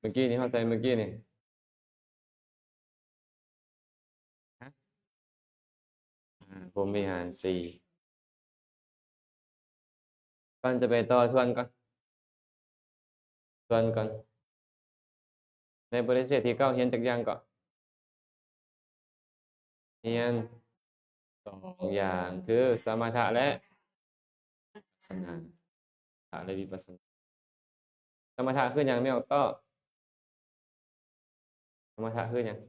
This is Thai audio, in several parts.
มื่อกี้นี่เข้าใจเมื่อกี้นี่ฮะพรหมวิหารสี่ก่อนจะไปต่อทวนก่อนทวนก่อนในบริษัทที่เก้าเฮียนจากอย่างก็เฮียนสองอย่างคือสมถะและวิปัสสนาสมถะและวิปัสสนาสมถะคืออย่างไม่ออกก็สมถะคืออย่าง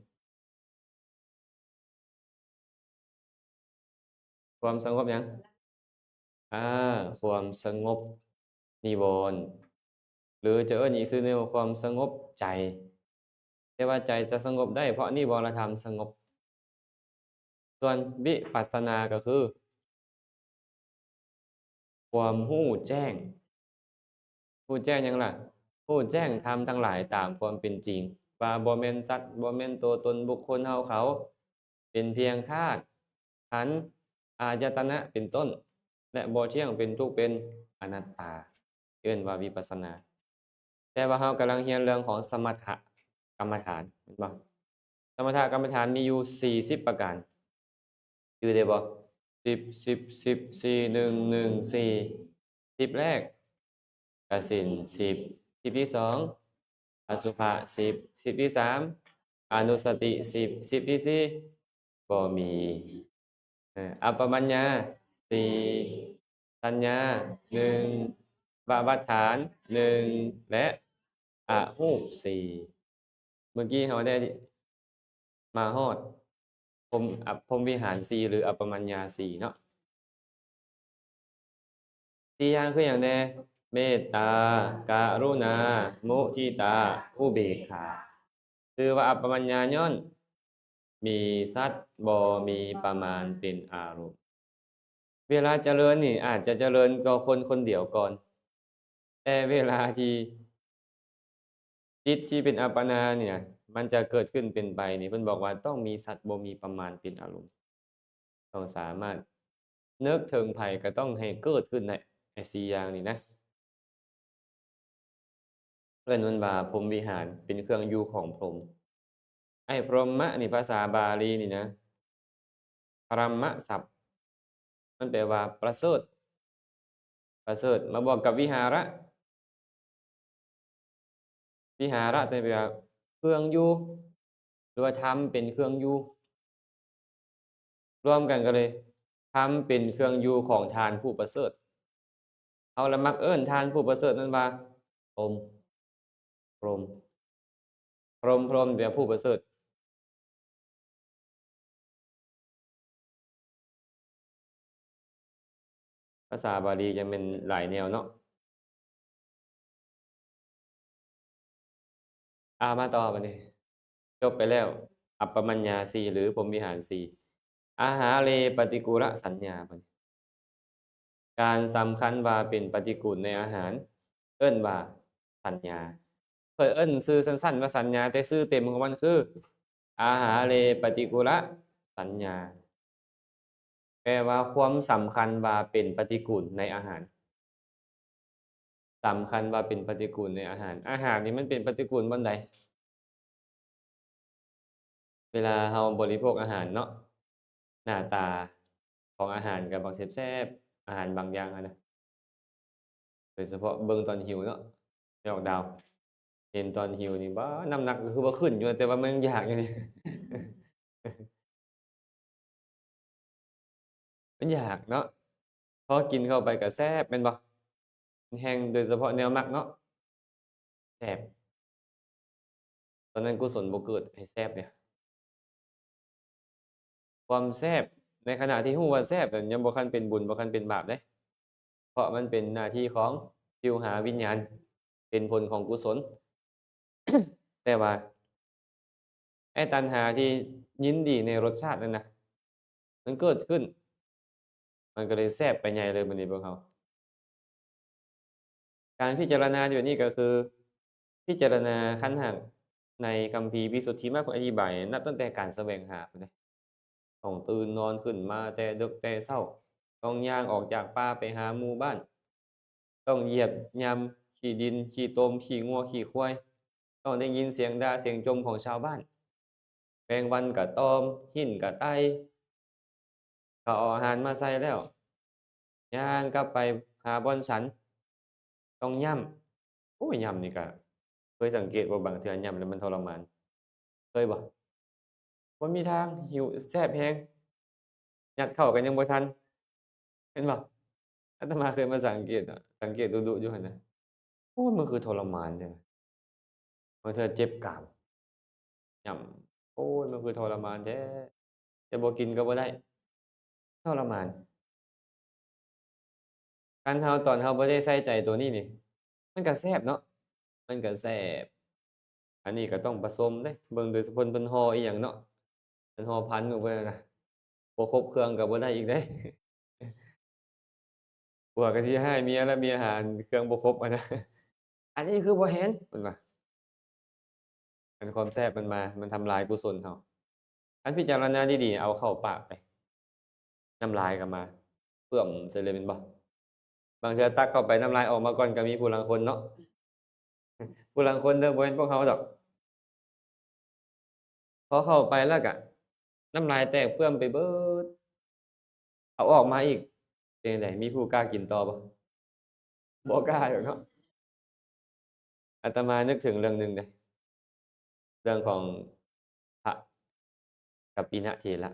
ความสงบอย่างอ่าความสงบนิวรณ์หรือจะเอิ้นอีกชื่อหนึงว่าความสงบใจแต่ว่าใจจะสงบได้เพราะนิวรธรรมสงบส่วนวิปัสสนาก็คือความรู้แจ้งรู้แจ้งหยังล่ะรู้แจ้งธรรมทั้งหลายตามความเป็นจริงว่าบ่แม่นสัตว์บ่แม่นตัวตนบุคคลเฮาเขาเป็นเพียงธาตุขันธ์อายตนะเป็นต้นและบ่เที่ยงเป็นทุกข์เป็นอนัตตาเอิ้นว่าวิปัสสนาแต่ว่าเฮากำลังเรียนเรื่องของสมถกรรมฐานเห็นบ่สมถกรรมฐานมีอยู่40ประการชื่อได้บ่10 4 1 1 4 10แรกกสิณ10ที่สองอสุภะ10ที่สามอนุสติ10ที่สี่บ่มีอัปปมัญญาสี่สัญญา1บาวัฏฐาน1และอหูป4เมื่อกี้เราได้มาฮอดพรหมวิหาร4หรืออัปปมัญญา4เนาะ4อย่างคืออย่างแน่เมตตากรุณามุทิตาอุเบกขาคือว่าอัปปมัญญาย้อนมีสัตว์บ่มีประมาณเป็นอารมณ์เวลาเจริญนี่อาจจะเจริญกับคนคนเดียวก่อนแต่เวลาที่จิตที่เป็นอัปปนาเนี่ยมันจะเกิดขึ้นเป็นไปนี่เพิ่นบอกว่าต้องมีสัตว์บ่มีประมาณเป็นอารมณ์ต้องสามารถนึกถึงไผก็ต้องให้เกิดขึ้นในไอ้4อย่างนี้นะเอิ้นมันว่าพรหมวิหารเป็นเครื่องอยู่ของพรหมไอ้พรหมะนี่ภาษาบาลีนี่นะปรมศัพท์มันแปลว่าประเสริฐประเสริฐมาบวกกับวิหาระวิหาระแปลว่าเครื่องอยู่หรือว่าธรรมเป็นเครื่องอยู่รวมกันก็เลยธรรมเป็นเครื่องอยู่ของทานผู้ประเสริฐเอาละมักเอิ้นทานผู้ประเสริฐนั้นว่าพรหมพรหมพรหมแปลว่าผู้ประเสริฐภาษาบาลีจะเป็นหลายแนวเนาะมาต่อบัดนี้จบไปแล้วอัปปมัญญาสี่หรือพรหมวิหารสี่อาหาเรปฏิกูลสัญญาบัดนี้การสำคัญว่าเป็นปฏิกูลในอาหารเอิ้นว่าสัญญาเคยเอิ้นชื่อสั้นๆว่าสัญญาแต่ชื่อเต็มของมันคืออาหาเรปฏิกูลสัญญาแปลว่าความสำคัญว่าเป็นปฏิกูลในอาหารสำคัญว่าเป็นปฏิกูลในอาหารอาหารนี่มันเป็นปฏิกูลบ่อนใดเวลาเราบริโภคอาหารเนาะหน้าตาของอาหารก็บักแซ่บๆอาหารบางอย่างอะนะโดยเฉพาะเบิ่งตอนหิวเนาะแม่นบอกดาวเห็นตอนหิวนี่บ่น้ำหนักก็คือบ่ขึ้นอยู่แต่ว่ามันยังอยากอยู่นี่มันอยากเนาะพอกินเข้าไปก็แซ่บแม่นบ่แฮ่งโดยเฉพาะแนวมักเนาะแซ่บตอนนั้นกุศลบ่เกิดให้แซ่บเนี่ยความแซ่บในขณะที่รู้ว่าแซ่บนั่นยังบ่คันเป็นบุญบ่คันเป็นบาปเดะเพราะมันเป็นหน้าที่ของชิวหาวิญญาณเป็นผลของกุศลแต่ว่าไอ้ตัณหาที่ยินดีในรสชาตินั่นน่ะมันเกิดขึ้นมันก็เลยแซ่บไปใหญ่เลยบัดนี้พวกเราการพิจารณาอยู่นี่ก็คือพิจารณาขันธ์ห้าในคัมภีร์วิสุทธิมรรคเพิ่นอธิบายนับตั้งแต่การแสวงหาพู้นเดะ ต้องตื่นนอนขึ้นมาแต่ดึกแต่เช้าต้องย่างออกจากป่าไปหาหมู่บ้านต้องเหยียบย่ำขี้ดินขี้ตมขี้งัวขี้ควาย ต้องได้ยินเสียงด่าเสียงจมของชาวบ้าน แมงวันก็ตอม หินก็ไต่เขาเอาอาหารมาใส่แล้วย่างกลับไปหาบ่อนฉัน ต้องย่ำโอ้ยย่ำนี่ก็เคยสังเกตบ่บางเทื่อย่ำแล้วมันทรมาน เคยบ่บ่มีทางหิวแซ่บแรงยัดเข้ากันยังบ่ทันเห็นบ่อาตมาเคยมาสังเกตอะสังเกตดุๆอยู่หั่นน่ะโอ้ยมันคือทรมานแท้บางเทื่อเจ็บกรามย่ำโอ้ยมันคือทรมานแท้แต่บ่กินก็บ่ได้ทรมานคันเฮาตอนเฮาบ่ได้ใส่ใจตัวนี้นี่มันก็แซ่บเนาะมันก็แซ่บอันนี้ก็ต้องผสมเด้เบิ่งเด้อเพิ่นห่ออิหยังเนาะเพิ่นห่อพันธุ์ของเพิ่นนั่นน่ะบ่ครบเครื่องก็บ่ได้อีกเด้ผัวก็สิให้เมียแล้วเมียหาเครื่องบ่ครบอะนะอันนี้คือบ่เห็นเพิ่นว่าคันความแซ่บมันมามันทำลายกุศลเฮาคันพิจารณาดีๆเอาเข้าปากไปน้ำลายก็มาเปื้อมใส่เลยแม่นบ่บางเทื่อตักเข้าไปน้ำลายออกมาก่อนก็มีผู้ลางคนเนาะผู้ลางคนเด้อบ่แม่นพวกเฮาดอกพอเข้าไปแล้วก็น้ำลายแตกเปื้อนไปเบิดเอาออกมาอีกเป็นจั่งใดมีผู้กล้ากินต่อบ่บ่กล้าดอกเนาะอาตมานึกถึงเรื่องหนึ่งเดะเรื่องของพระกัปปินะเถระ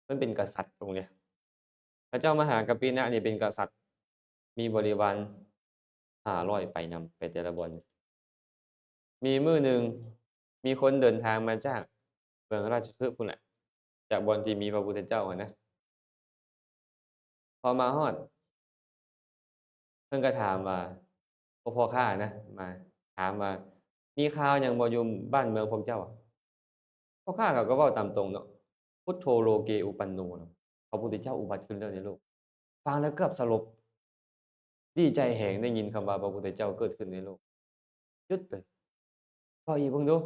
เพิ่นเป็นกษัตริย์องค์เนี้ยพระเจ้ามหากัปปินะนี่เป็นกษัตริย์มีบริวาร500ไปนำไปแต่ละบ่อนมีมื้อหนึ่งมีคนเดินทางมาจากเมืองราชคฤห์พู้นแหละจากบ่อนที่มีพระพุทธเจ้าอะนะพอมาฮอดเพิ่นก็ถามว่าพวกพ่อค้านะมาถามว่ามีข่าวหยังบ่อยู่บ้านเมืองพวกเจ้าพ่อค้าเขาก็เว้าตามตรงเนาะพุทโธโลเกอุปันโนเนาะพระพุทธเจ้าอุบัติขึ้นแล้วในโลกฟังแล้วเกือบสลบดีใจแฮงได้ยินคำว่าพระพุทธเจ้าเกิดขึ้นในโลกจึ๊ดเลยเว้าอีกเบิ่งดู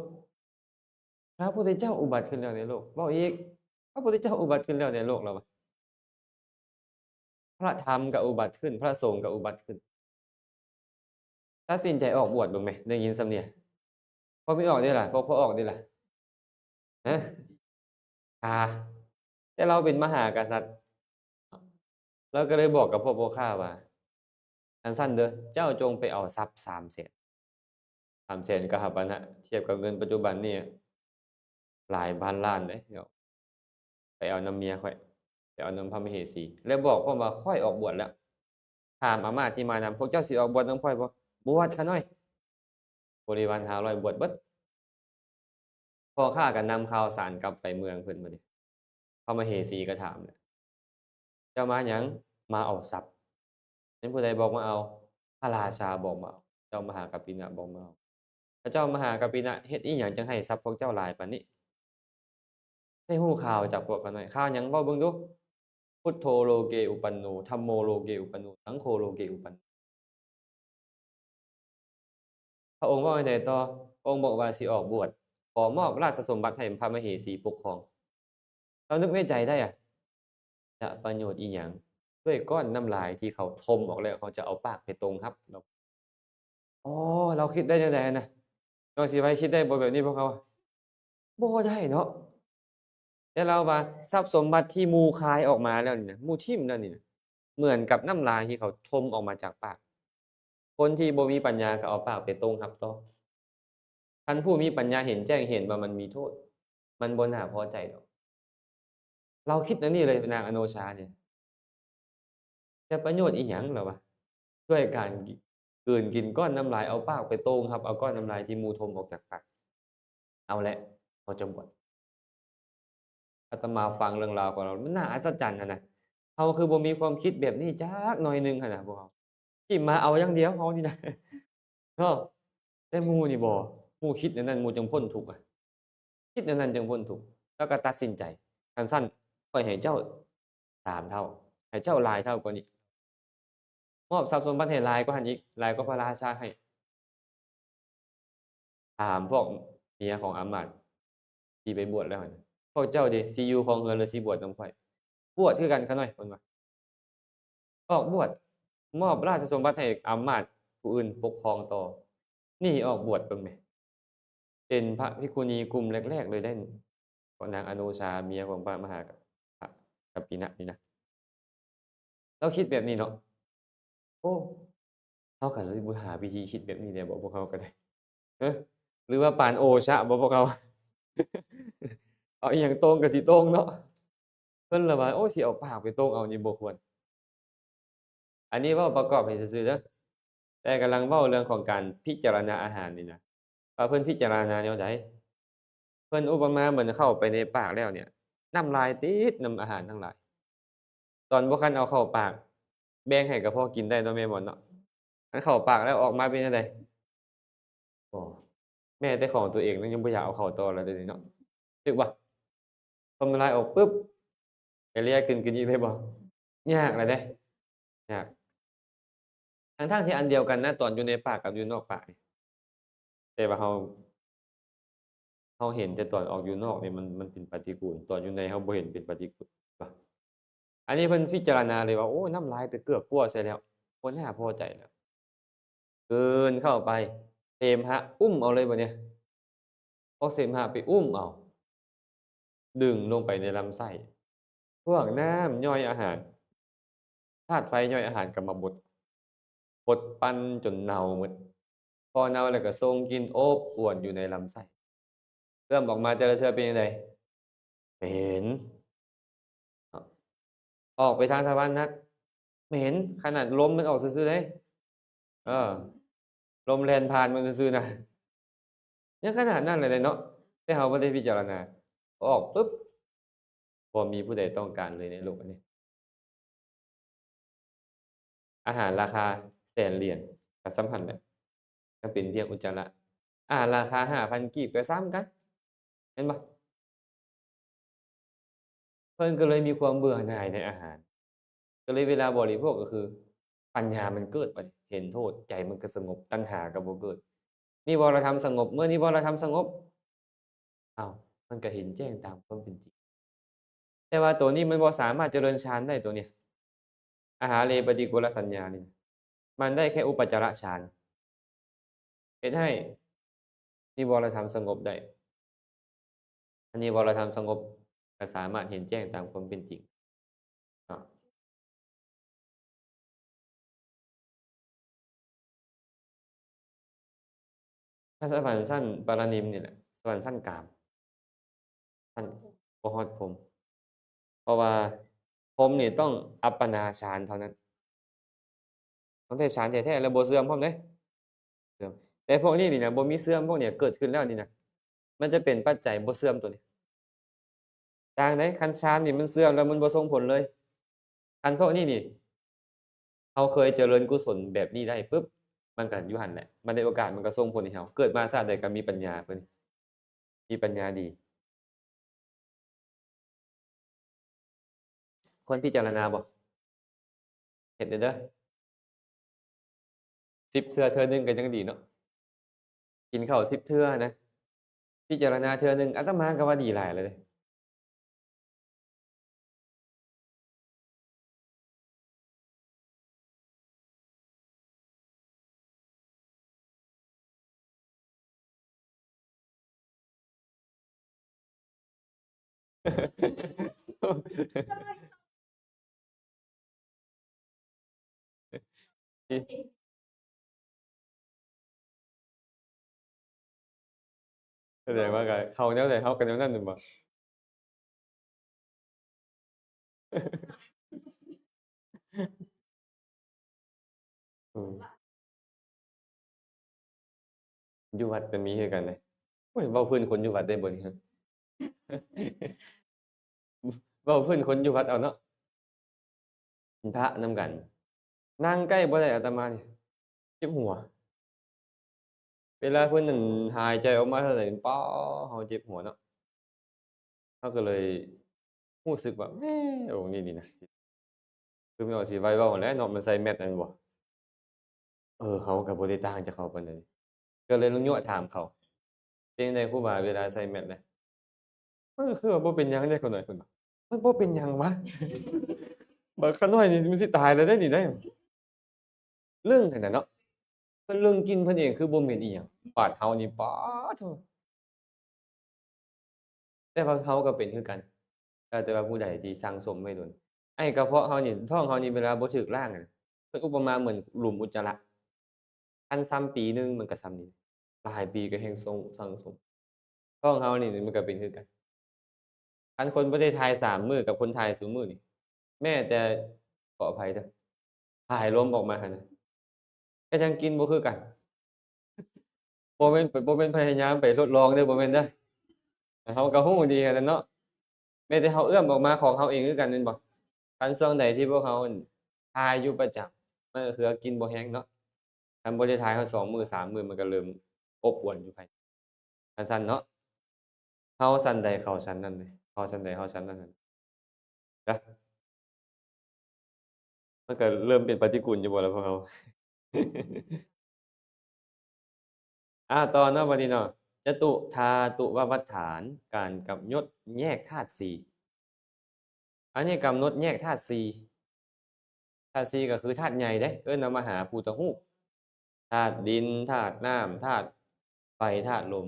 พระพุทธเจ้าอุบัติขึ้นแล้วในโลกเว้าอีกพระพุทธเจ้าอุบัติขึ้นแล้วในโลกแล้ววะพระธรรมก็อุบัติขึ้นพระสงฆ์ก็อุบัติขึ้นตัดสินใจออกบวชเบิ่งแหมได้ยินส่ำนี้พอไม่ออกได้ล่ะพอออกได้ล่ะฮะอาแต่เราเป็นมหากษัตริย์เราก็เลยบอกกับพวกพ่อค้าว่าจั่งซั้นเด้อเจ้าจงไปเอาทรัพย์300,000 300,000กหัปปะณะเทียบกับเงินปัจจุบันนี่หลายพันล้านเดะเดี๋ยวไปเอานำเมียข้อยไปเอานำพระมเหสีแล้วบอกพร้อมว่าข้อยออกบวชแล้วถามอามาตย์ที่มานำพวกเจ้าสิออกบวชนำข้อยบ่บวชขาน้อยบริวาร500บวชเบิดพ่อค้าก็นำข่าวสารกลับไปเมืองเพิ่นบัดนี้พระมเหสีก็ถามแหละเจ้ามาหยังมาเอาทรัพย์แม่นผู้ใดบอกมาเอาพระราชาบอกมาเอาเจ้ามหากัปปินะบอกมาเอาพระเจ้ามหากัปปินะเฮ็ดอิหยังจังให้ทรัพย์พวกเจ้าหลายปานนี้ได้รู้ข่าวจากพวกข้าน้อยข่าวหยังเว้าเบิ่งดูพุทโธโลเกอุปันโนธัมโมโลเกอุปันโนสังโฆโลเกอุปันโนพระองค์เว้าจั่งใดต่อพระองค์บอกว่าสิออกบวชขอมอบราชสมบัติให้พระมเหสีปกครองเรานึกในใจได้อะจะประโยชน์อิหยังด้วยก้อนน้ำลายที่เขาทมออกแล้วเขาจะเอาปากไปตรงครับเราอ๋อเราคิดได้จั่งใดนะน้องสิไว้คิดได้บ่แบบนี้พวกเขาบ่ได้เนาะแต่เราว่าทรัพย์สมบัติที่หมู่คายออกมาแล้วนี่นะหมู่ทิ่มแล้วนี่นะเหมือนกับน้ำลายที่เขาทมออกมาจากปากคนที่บ่มีปัญญาก็เอาปากไปตรงรับต่อคันผู้มีปัญญาเห็นแจ้งเห็นว่ามันมีโทษมันบ่น่าพอใจดอกเราคิดแนวนี้เลยนางอโนชาเนี่ยจะประโยชน์อิหยังล่ะวะด้วยการกลืนกินก้อนน้ำลายเอาปากไปโต้งครับเอาก้อนน้ำลายที่หมู่ทมออกจากปากเอาแหละเขาจะบวชอาตมาฟังเรื่องราวของเรามันน่าอัศจรรย์อะนะเราคือบ่มีความคิดแบบนี้จักหน่อยหนึ่งหั้นน่ะพวกเราสิมาเอาอย่างเดียวเรานี่นะเนาะแต่หมู่นี่บ่หมู่คิดแนวนั้นหมู่จังพ้นทุกข์อะคิดแนวนั้นจังพ้นทุกข์แล้วก็ตัดสินใจคันซั้นข้อยให้เจ้า3เท่าให้เจ้าหลายเท่ากว่านี้มอบทรัพย์สมบัติให้หลายกว่าหั้นอีกหลายกว่าพระราชาให้ถามพวกเมียของอำมาตย์ที่ไปบวชแล้วหั้นน่ะพวกเจ้าดิสิอยู่ครองเรือนหรือสิบวชนำข้อยบวชคือกันขาน้อยเพิ่นว่าออกบวชมอบราชสมบัติให้อำมาตย์ผู้อื่นปกครองต่อนี่ออกบวชเบิ่งแหม เป็นพระภิกขุณีกลุ่มแรกๆเลยได้ของนางอโนชาเมียของพระมหากัปปินะนี่นะเราคิดแบบนี้เนาะโอ้เราก็เลยบ่หาวิธีคิดแบบนี้ได้บ่พวกเราก็ได้เออหรือว่าปานโอชะบ่พวกเราเอาอิหยังตรงก็สิตรงเนาะเพิ่นละว่าโอ้ยสิเอาปากไปตรงเอานี่บ่ควรอันนี้เว้าประกอบให้ซื่อๆเด้อแต่กำลังเว้าเรื่องของการพิจารณาอาหารนี่นะว่าเพิ่นพิจารณาแนวใด เพิ่นอุปมาเหมือนเข้าไปในปากแล้วเนี่ยน้ำลายติดน้ำอาหารทั้งหลายตอนบ่คันเอาเข้าปากแบ่งให้กระเพาะกินได้เนาะแม่นบ่เนาะคันเข้าปากแล้วออกมาเป็นจั่งใดอ้อแม้แต่ของตัวเองยังบ่อยากเอาเข้าต่อแล้วเดี๋ยวนี้เนาะถูกเปล่าพอน้ำลายออกปึ๊บไปเลียกลืนอีกเลยบ่ยากแล้วเดะยากทั้งๆที่อันเดียวกันนะตอนอยู่ในปากกับอยู่นอกปากนี่แต่ว่าเราเห็นแต่ตอนออกอยู่นอกนี่มันเป็นปฏิกูลตอนอยู่ในเราบ่เห็นเป็นปฏิกูลเปล่า อันนี้เพิ่นพิจารณาเลยว่าโอ้น้ำลายไปเกือกกลั้วใส่แล้วบ่น่าพอใจแล้วกลืนเข้าไปเสมหะอุ้มเอาเลยบัดเนี้ยพอเสมหะไปอุ้มเอาดึงลงไปในลำไส้พวกน้ำย่อยอาหารธาตุไฟย่อยอาหารก็มาบดปั้นจนเน่าหมดพอเน่าแล้วก็ส่งกลิ่นโอบอวนอยู่ในลำไส้เริ่มออกมาแต่ละเทื่อเป็นจั่งใดเหม็นอออกไปทางทวารหนักเหม็นขนาดลมมันออกซื่อๆเดะเออ ลมแล่นผ่านมันซื่อๆน่ะยังขนาดนั้นเลยเนาะแต่เราบ่ได้พิจารณาออกปึ๊บบ่มีผู้ใดต้องการเลยในโลกอันนี้อาหารราคาแสนเหรียญก็สำคัญแหละก็เป็นเพียงอุจจาระอาหารราคา 5,000 กีบก็ส่ำกันเห็นบ่เพิ่นก็เลยมีความเบื่อหน่ายในอาหารก็เลยเวลาบริโภคก็คือปัญญามันเกิดบัดนี้เห็นโทษใจมันก็สงบตัณหาก็บ่เกิดนิวรธรรมสงบเมื่อนิวรธรรมสงบอ้าวมันก็เห็นแจ้งตามความเป็นจริงแต่ว่าตัวนี้มันบ่สามารถเจริญฌานได้ตัวเนี้ย อาหาเรปฏิกูลสัญญานี่มันได้แค่อุปจารฌานเฮ็ดให้นิวรธรรมสงบได้อันนิวรธรรมสงบก็สามารถเห็นแจ้งตามความเป็นจริงเนาะถ้าสวรรค์ชั้นปรนิมนี่แหละสวรรค์ชั้นกามชั้นบ่ฮอดพรหมเพราะว่าพรหมนี่ต้องอัปปนาฌานเท่านั้นต้องได้ฌานแท้ๆแล้วบ่เสื่อมพร้อมเดะเสื่อมแต่พวกนี้นี่นะบ่มีเสื่อมพวกเนี้ยเกิดขึ้นแล้วนี่นะมันจะเป็นปัจจัยบ่เสื่อมตัวนี้ต่างใดคันฌานนี่มันเสื่อมแล้วมันบ่ส่งผลเลยคันพวกนี้นี่ เราเคยเจริญกุศลแบบนี้ได้ปุ๊บมันก็อยู่หั้นแหละมันได้โอกาสมันก็ส่งผลให้เราเกิดมาชาติใดก็มีปัญญาเพิ่นมีปัญญาดีควรพิจารณาบ่เฮ็ดเด้อ10เทื่อเทื่อหนึ่งก็ยังดีเนาะกินข้าว10เทื่อนะพิจารณาเทื่อหนึ่งอาตมาก็ว่าดีหลายแล้วเดะแสดงว่าก็เข้าแนวใดเราก็แนวนั้นแม่นบ่อืมอยู่วัดก็มีคือกันเดะโอ้ยเว้าพื้นคนอยู่วัดได้บ่นี่ฮะเว้าพื้นคนอยู่วัดเอาเนาะเป็นพระนำกันนั่งใกล้บ่ได้อาตมานี่เจ็บหัว เวลาเพิ่นนั่นหายใจออกมาเท่าใดป๊อเราเจ็บหัวเนาะเราก็เลยรู้สึกว่าแหมองค์นี้นี่นะคือแม่นว่าสิไว้เว้าหั้นแหละเนาะมันใส่แมสนั่นบ่เขาก็บ่ได้ต่างจากเขาปานใดก็เลยลองญั้วถามเขาเป็นจั่งใดครูบาเวลาใส่แมสน่ะคือว่าบ่เป็นหยังเดะเขาน้อยเพิ่นว่ามันบ่เป็นหยังวะบักขาน้อยนี่มันสิตายแล้วเดะนี่เด้เรื่องเท่านั้นเนาะเพิ่นเรื่องกินเพิ่นเองคือบ่เหม็นอิหยังบาดเฮานี่ป๊าโธ่ แต่ว่าเขาก็เป็นคือกันแต่ว่าผู้ใดที่สั่งสมไว้โดนไอ้กระเพาะเฮานี่ท้องเฮานี่เวลาบ่ถูกล้างอะเพิ่นอุปมาเหมือนหลุมอุจจาระคันซ้ำปีหนึ่งมันก็ซ้ำนี้หลายปีก็แฮ่งสั่งสมท้องเฮานี่มันก็เป็นคือกันคันคนบ่ได้ถ่าย3มื้อกับคนถ่ายซุมื้อนี่แม้แต่ขออภัยเด้อถ่ายลมออกมาหั่นน่ะก็ยังกินบ่คือกันบ่แม่นพยายามไปทดลองเด้อบ่แม่นเด้อแต่เฮาก็รู้ดีกันนั่นเนาะ แม้แต่เราเอื้อมออกมาของเราเองคือกันแม่นบ่คันช่วงใดที่พวกเราอั่นถ่ายอยู่ประจำมันก็คือว่ากินบ่แรงเนาะคันบ่ได้ถ่ายเรา2มื้อ3มื้อมันก็เริ่มอบอวนอยู่ไผจั่งซั้นเนาะเฮาซั้นใดเขาซั้นนั้นเลยเฮาซั้นใดเฮาซั้นนั้นนะมันก็เริ่มเป็นปฏิกูลอยู่บ่ล่ะพวกเราต่อเนาะบัดนี้เนาะจตุธาตุววัฏฐานการกำหนดแยกธาตุ4อันนี้กำหนดแยกธาตุ4ธาตุ4ก็คือธาตุใหญ่เด้เอิ้นว่ามหาภูตรูป ธาตุดินธาตุน้ำธาตุไฟธาตุลม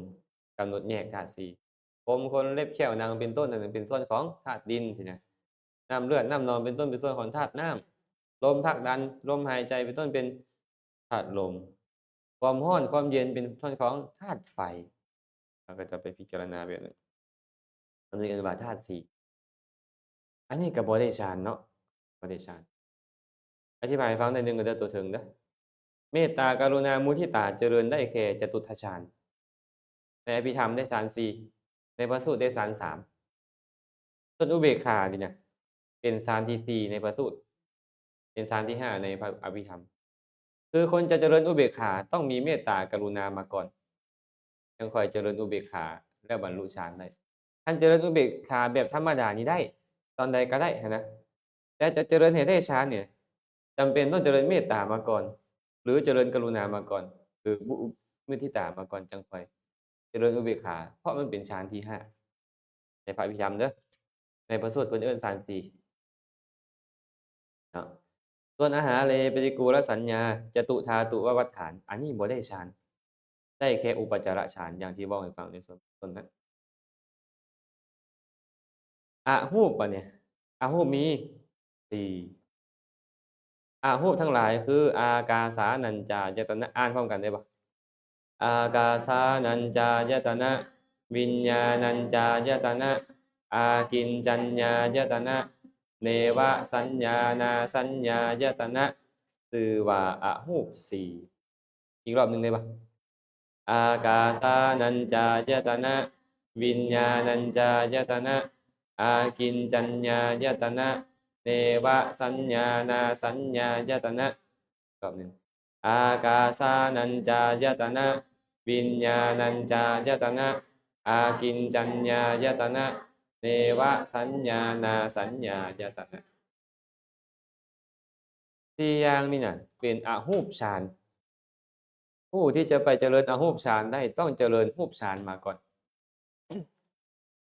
กำหนดแยกธาตุ4ผมขนเล็บแข้วหนังเป็นต้นนั่นเป็นส่วนของธาตุดินสินะน้ำเลือดน้ำนองเป็นต้นเป็นส่วนของธาตุน้ำลมผลักดันลมหายใจเป็นต้นเป็นธาตุลมความร้อนความเย็นเป็นส่วนของธาตุไฟเราก็จะไปพิจารณาแบบนั้นอันนี้เรียกว่าธาตุ4อันนี้ก็บ่ได้ฌานเนาะบ่ได้ฌานอธิบายให้ฟังหน่อยหนึ่งก็เด้อตัวถึงเด้อเมตตากรุณามุทิตาเจริญได้แก่จตุตถฌาน ในอภิธรรมได้ฌาน4ในพระสูตรได้ฌาน3ส่วนอุเบกขานี่นะเป็นฌานที่4ในพระสูตรเป็นฌานที่5ในพระอภิธรรมคือคนจะเจริญอุเบกขาต้องมีเมตตากรุณามาก่อนจึงค่อยเจริญอุเบกขาแล้วบรรลุฌานได้ท่านเจริญอุเบกขาแบบธรรมดานี้ได้ตอนใดก็ได้หั้นนะแต่จะเจริญให้ได้ฌานเนี่ยจำเป็นต้องเจริญเมตตามาก่อนหรือเจริญกรุณามาก่อนหรือมุทิตามาก่อนจังค่อยเจริญอุเบกขาเพราะมันเป็นฌานที่5ในพระอภิธรรมเด้อในพระสูตรเพิ่นเอิ้นฌาน4เนาะส่วนอาหาเรปฏิกูลสัญญาจตุธาตุววัฏฐานอันนี้บ่ได้ฌานได้แค่อุปจารฌานอย่างที่เว้าให้ฟังในส่วนต้นนั้นอะฮูปบัดเนี่ยอะฮูปมี4อะฮูปทั้งหลายคืออากาสานัญจายตนะอ่านพร้อมกันได้บ่อากาสานัญจายตนะวิญญาณัญจายตนะอากินจัญญายตนะเนวสัญญานาสัญญายตนะชื่อว่าอะฮูป4อีกรอบหนึ่งได้ปะอากาสานัญจายตนะวิญญาณัญจายตนะอากินจัญญายตนะเนวสัญญานาสัญญายตนะรอบหนึ่งอากาสานัญจายตนะวิญญาณัญจายตนะอากินจัญญายตนะเนวสัญญานาสัญญายตนะสี่อย่างนี่น่ะเป็นอรูปฌานผู้ที่จะไปเจริญอรูปฌานได้ต้องเจริญรูปฌานมาก่อน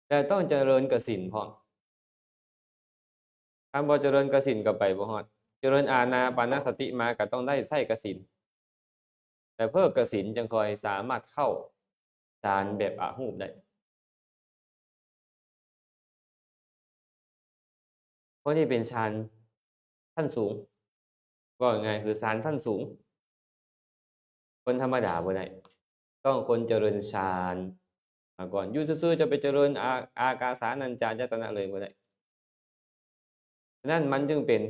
แต่ต้องเจริญกสิณพร้อมคันบ่เจริญกสิณก็ไปบ่ฮอดเจริญอานาปานสติมาก็ต้องได้ใช้กสิณแต่เพิ่มกสิณจึงค่อยสามารถเข้าฌานแบบอรูปได้เพราะนี่เป็นฌานขั้นสูงว่าง่ายๆคือฌานขั้นสูงคนธรรมดาบ่ได้ต้องคนเจริญฌานมาก่อนอยู่ซื่อๆจะไปเจริญอากาสานัญจายตนะเลยบ่ได้ฉะนั้นมันจึงเป็น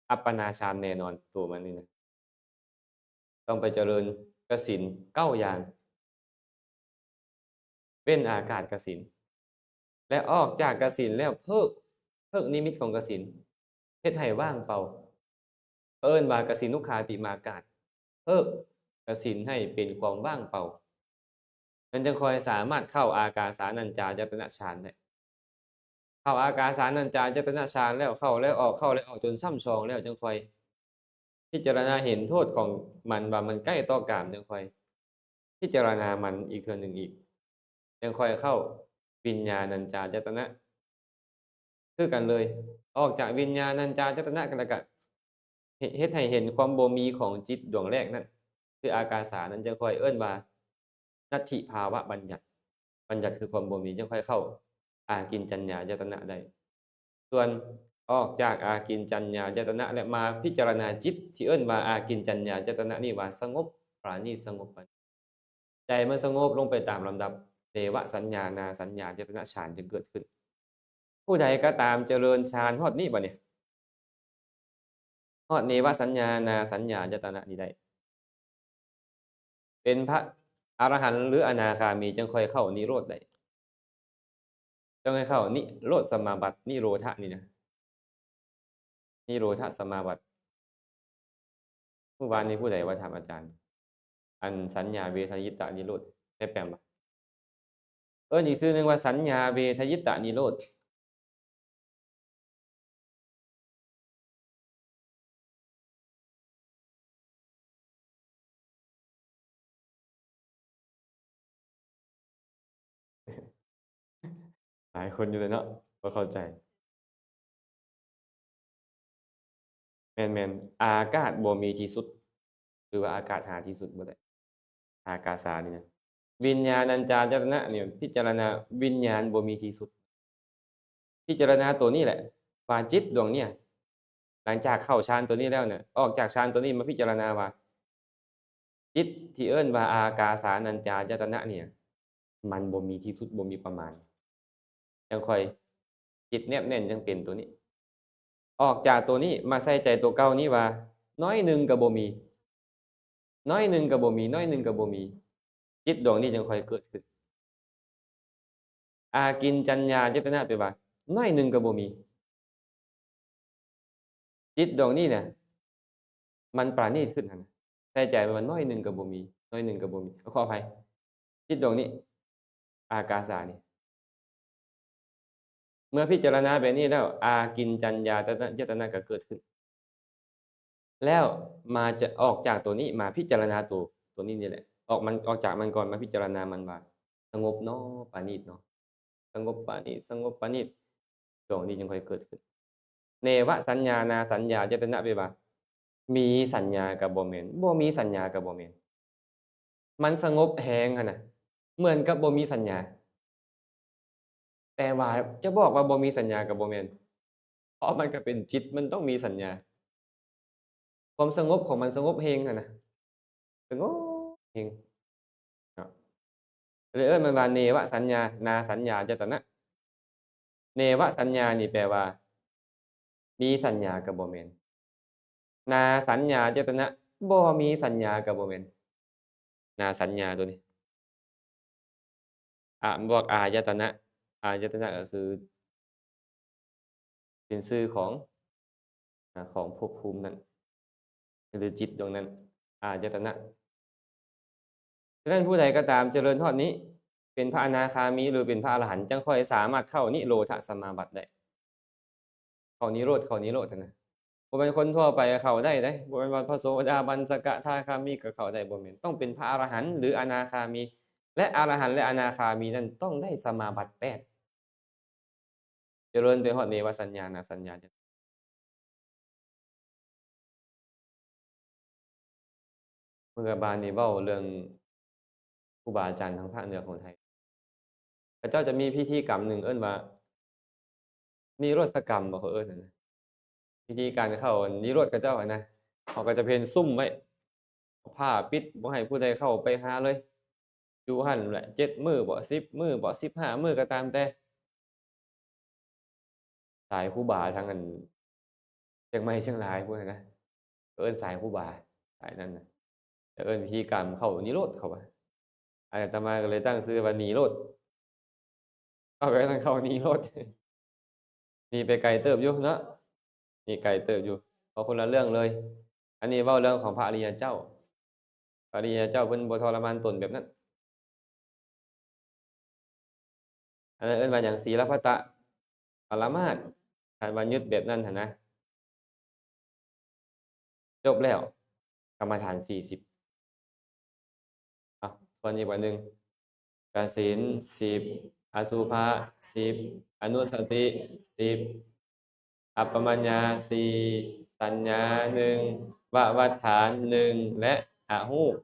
อัปปนาฌานแน่นอนตัวมันนี่นะต้องไปเจริญกสิณ9อย่างเว้นอากาศกสิณและออกจากกสิณแล้วเพิกนิมิตของกสิณเฮ็ดให้ว่างเปล่าเอิ้นว่ากสิณุคาติมากาศเพิกกสิณให้เป็นความว่างเปล่ามันจึงค่อยสามารถเข้าอากาสานัญจายตนะฌานได้เข้าอากาสานัญจายตนะฌานแล้วเข้าแล้วออกเข้าแล้วออกจนซ้ำชองแล้วจึงค่อยพิจารณาเห็นโทษของมันว่ามันใกล้ต่อกามจึงค่อยพิจารณามันอีกเทื่อหนึ่งอีกจึงค่อยเข้าวิญญาณัญจายตนะคือกันเลยออกจากวิญญาณัญจายตนะก็แล้วก็เฮ็ดให้เห็นความบ่มีของจิตดวงแรกนั้นคืออากาสานั้นจึงค่อยเอิ้นว่านัตถิภาวะบัญญัติบัญญัติคือความบ่มีจึงค่อยเข้า อากินจัญญายตนะได้ส่วนออกจากอากินจัญญายตนะและมาพิจารณาจิตที่เอิ้นว่าอากินจัญญายตนะนี่ว่าสงบปราณีตสงบใจมันสงบลงไปตามลำดับเนวสัญญานาสัญญายตนะฌานจึงเกิดขึ้นผู้ใดก็ตามเจริญฌานฮอดนี้บ่เนี่ยฮอดเนวสัญญานาสัญญายตนะนี้ได้เป็นพระอรหันต์หรืออนาคามีจึงค่อยเข้านิโรธได้จึงค่อยเข้านิโรธสมาบัตินิโรธะนี่นะนิโรธสมาบัติเมื่อวานนี้ผู้ใดว่าถามอาจารย์อันสัญญาเวทยิตานิโรธได้แปลว่าอีกชื่อหนึ่งว่าสัญญาเวทยิตานิโรธหลายคนอยู่เลยเนาะบ่เข้าใจแม่นๆอากาศบ่มีที่สุดหรือว่าอากาศหาที่สุดบ่ได้อากาสานี่นะวิญญาณัญจายตนะเนี่ยพิจารณาวิญญาณบ่มีที่สุดพิจารณาตัวนี้แหละว่าจิตดวงเนี่ยหลังจากเข้าฌานตัวนี้แล้วเนี่ยออกจากฌานตัวนี้มาพิจารณาว่าจิตที่เอิ้นว่าอากาสานัญจายตนะเนี่ยมันบ่มีที่สุดบ่มีประมาณจังค่อยจิตแนบแน่นจังเป็นตัวนี้ ออกจากตัวนี้มาใส่ใจตัวเก่านี้ว่าน้อยหนึ่งกับบ่มีน้อยหนึ่งกับบ่มีน้อยหนึ่งกับบ่มีจิตดวงนี้จึงค่อยเกิดขึ้นอากินจัญญาเจตนาแปลว่าน้อยหนึ่งกับบ่มีจิตดวงนี้เนี่ยมันปราณีตขึ้นนะใส่ใจว่าน้อยหนึ่งกับบ่มีน้อยหนึ่งกับบ่มีขออภัยจิตดวงนี้อากาสานี่เมื่อพิจารณาแบบนี้แล้วอากินจัญญาเจตนาก็เกิดขึ้นแล้วมาจะออกจากตัวนี้มาพิจารณาตัวนี้นี่แหละออกจากมันก่อนมาพิจารณามันว่าสงบเนาะปราณีตเนาะสงบปราณีตสงบปราณีตดวงนี้จึงค่อยเกิดขึ้นเนวสัญญานาสัญญาเจตนะแปลว่ามีสัญญากับบ่แม่นบ่มีสัญญากับบ่แม่นมันสงบแฮงหั้นน่ะเหมือนกับบ่มีสัญญาแต่ว่าจะบอกว่าบ่มีสัญญากับบ่แม่นเพราะมันก็เป็นจิตมันต้องมีสัญญาความสงบของมันสงบเฮงหั้นน่ะสงบเฮงเนาะเลยเอิ้นมันว่าเนวสัญญานาสัญญาเจตนะเนวสัญญานี่แปลว่ามีสัญญากับบ่แม่นนาสัญญาเจตนะบ่มีสัญญากับบ่แม่นนาสัญญาตัวนี้บวกอายตนะอายตนะก็คือเป็นชื่อของของภพภูมินั้นหรือจิตดวงนั้นอายตนะฉะนั้นผู้ใดก็ตามเจริญฮอดนี้เป็นพระอนาคามีหรือเป็นพระอรหันต์จังค่อยสามารถเข้านิโรธสมาบัติได้เข้านิโรธนั่นน่ะบ่แม่นคนทั่วไปเข้าได้เดะบ่แม่นว่าพระโสดาบันสกทาคามีก็เข้าได้บ่แม่นต้องเป็นพระอรหันต์หรืออนาคามีและอรหันต์และอนาคามีนั้นต้องได้สมาบัติ8เจริญไปฮอดเนวสัญญานาสัญญาเมื่อบานนี้เว้าเรื่องครูบาอาจารย์ทางภาคเหนือของไทยเขาเจ้าจะมีพิธีกรรมหนึ่งเอิ้นว่านิโรธกรรมบ่เขาเอิ้นนั่นนะพิธีการเข้านิโรธเขาเจ้าอะนะเขาก็จะเพ็นซุ่มไว้เอาผ้าปิดบ่ให้ผู้ใดเข้าไปหาเลยอยู่หั้นแหละ7มื้อบ่10มื้อบ่15มื้อก็ตามแต่สายครูบาทางอันเชียงใหม่เชียงรายพวกนั้นนะเอิ้นสายครูบาสายนั้นน่ะจะเอิ้นพิธีกรรมเข้านิโรธเขาว่าอาตมาก็เลยตั้งชื่อว่านิโรธเข้าไปนั่นเข้านิโรธหนีไปไกลเติบอยู่เนาะหนีไกลเติบอยู่เพราะคนละเรื่องเลยอันนี้เว้าเรื่องของพระอริยเจ้าพระอริยเจ้าเพิ่นบ่ทรมานตนแบบนั้นอันนั้นเอิ้นว่าหยังศีลพัตตปรามาสคันว่ายึดแบบนั้นหั้นนะจบแล้วกรรมฐาน40อ้าวทวนอีกวันหนึ่งกสิณ10อสุภะ10อนุสติ10อัปปมัญญา4สัญญา1ววัฏฐาน1และอหูป4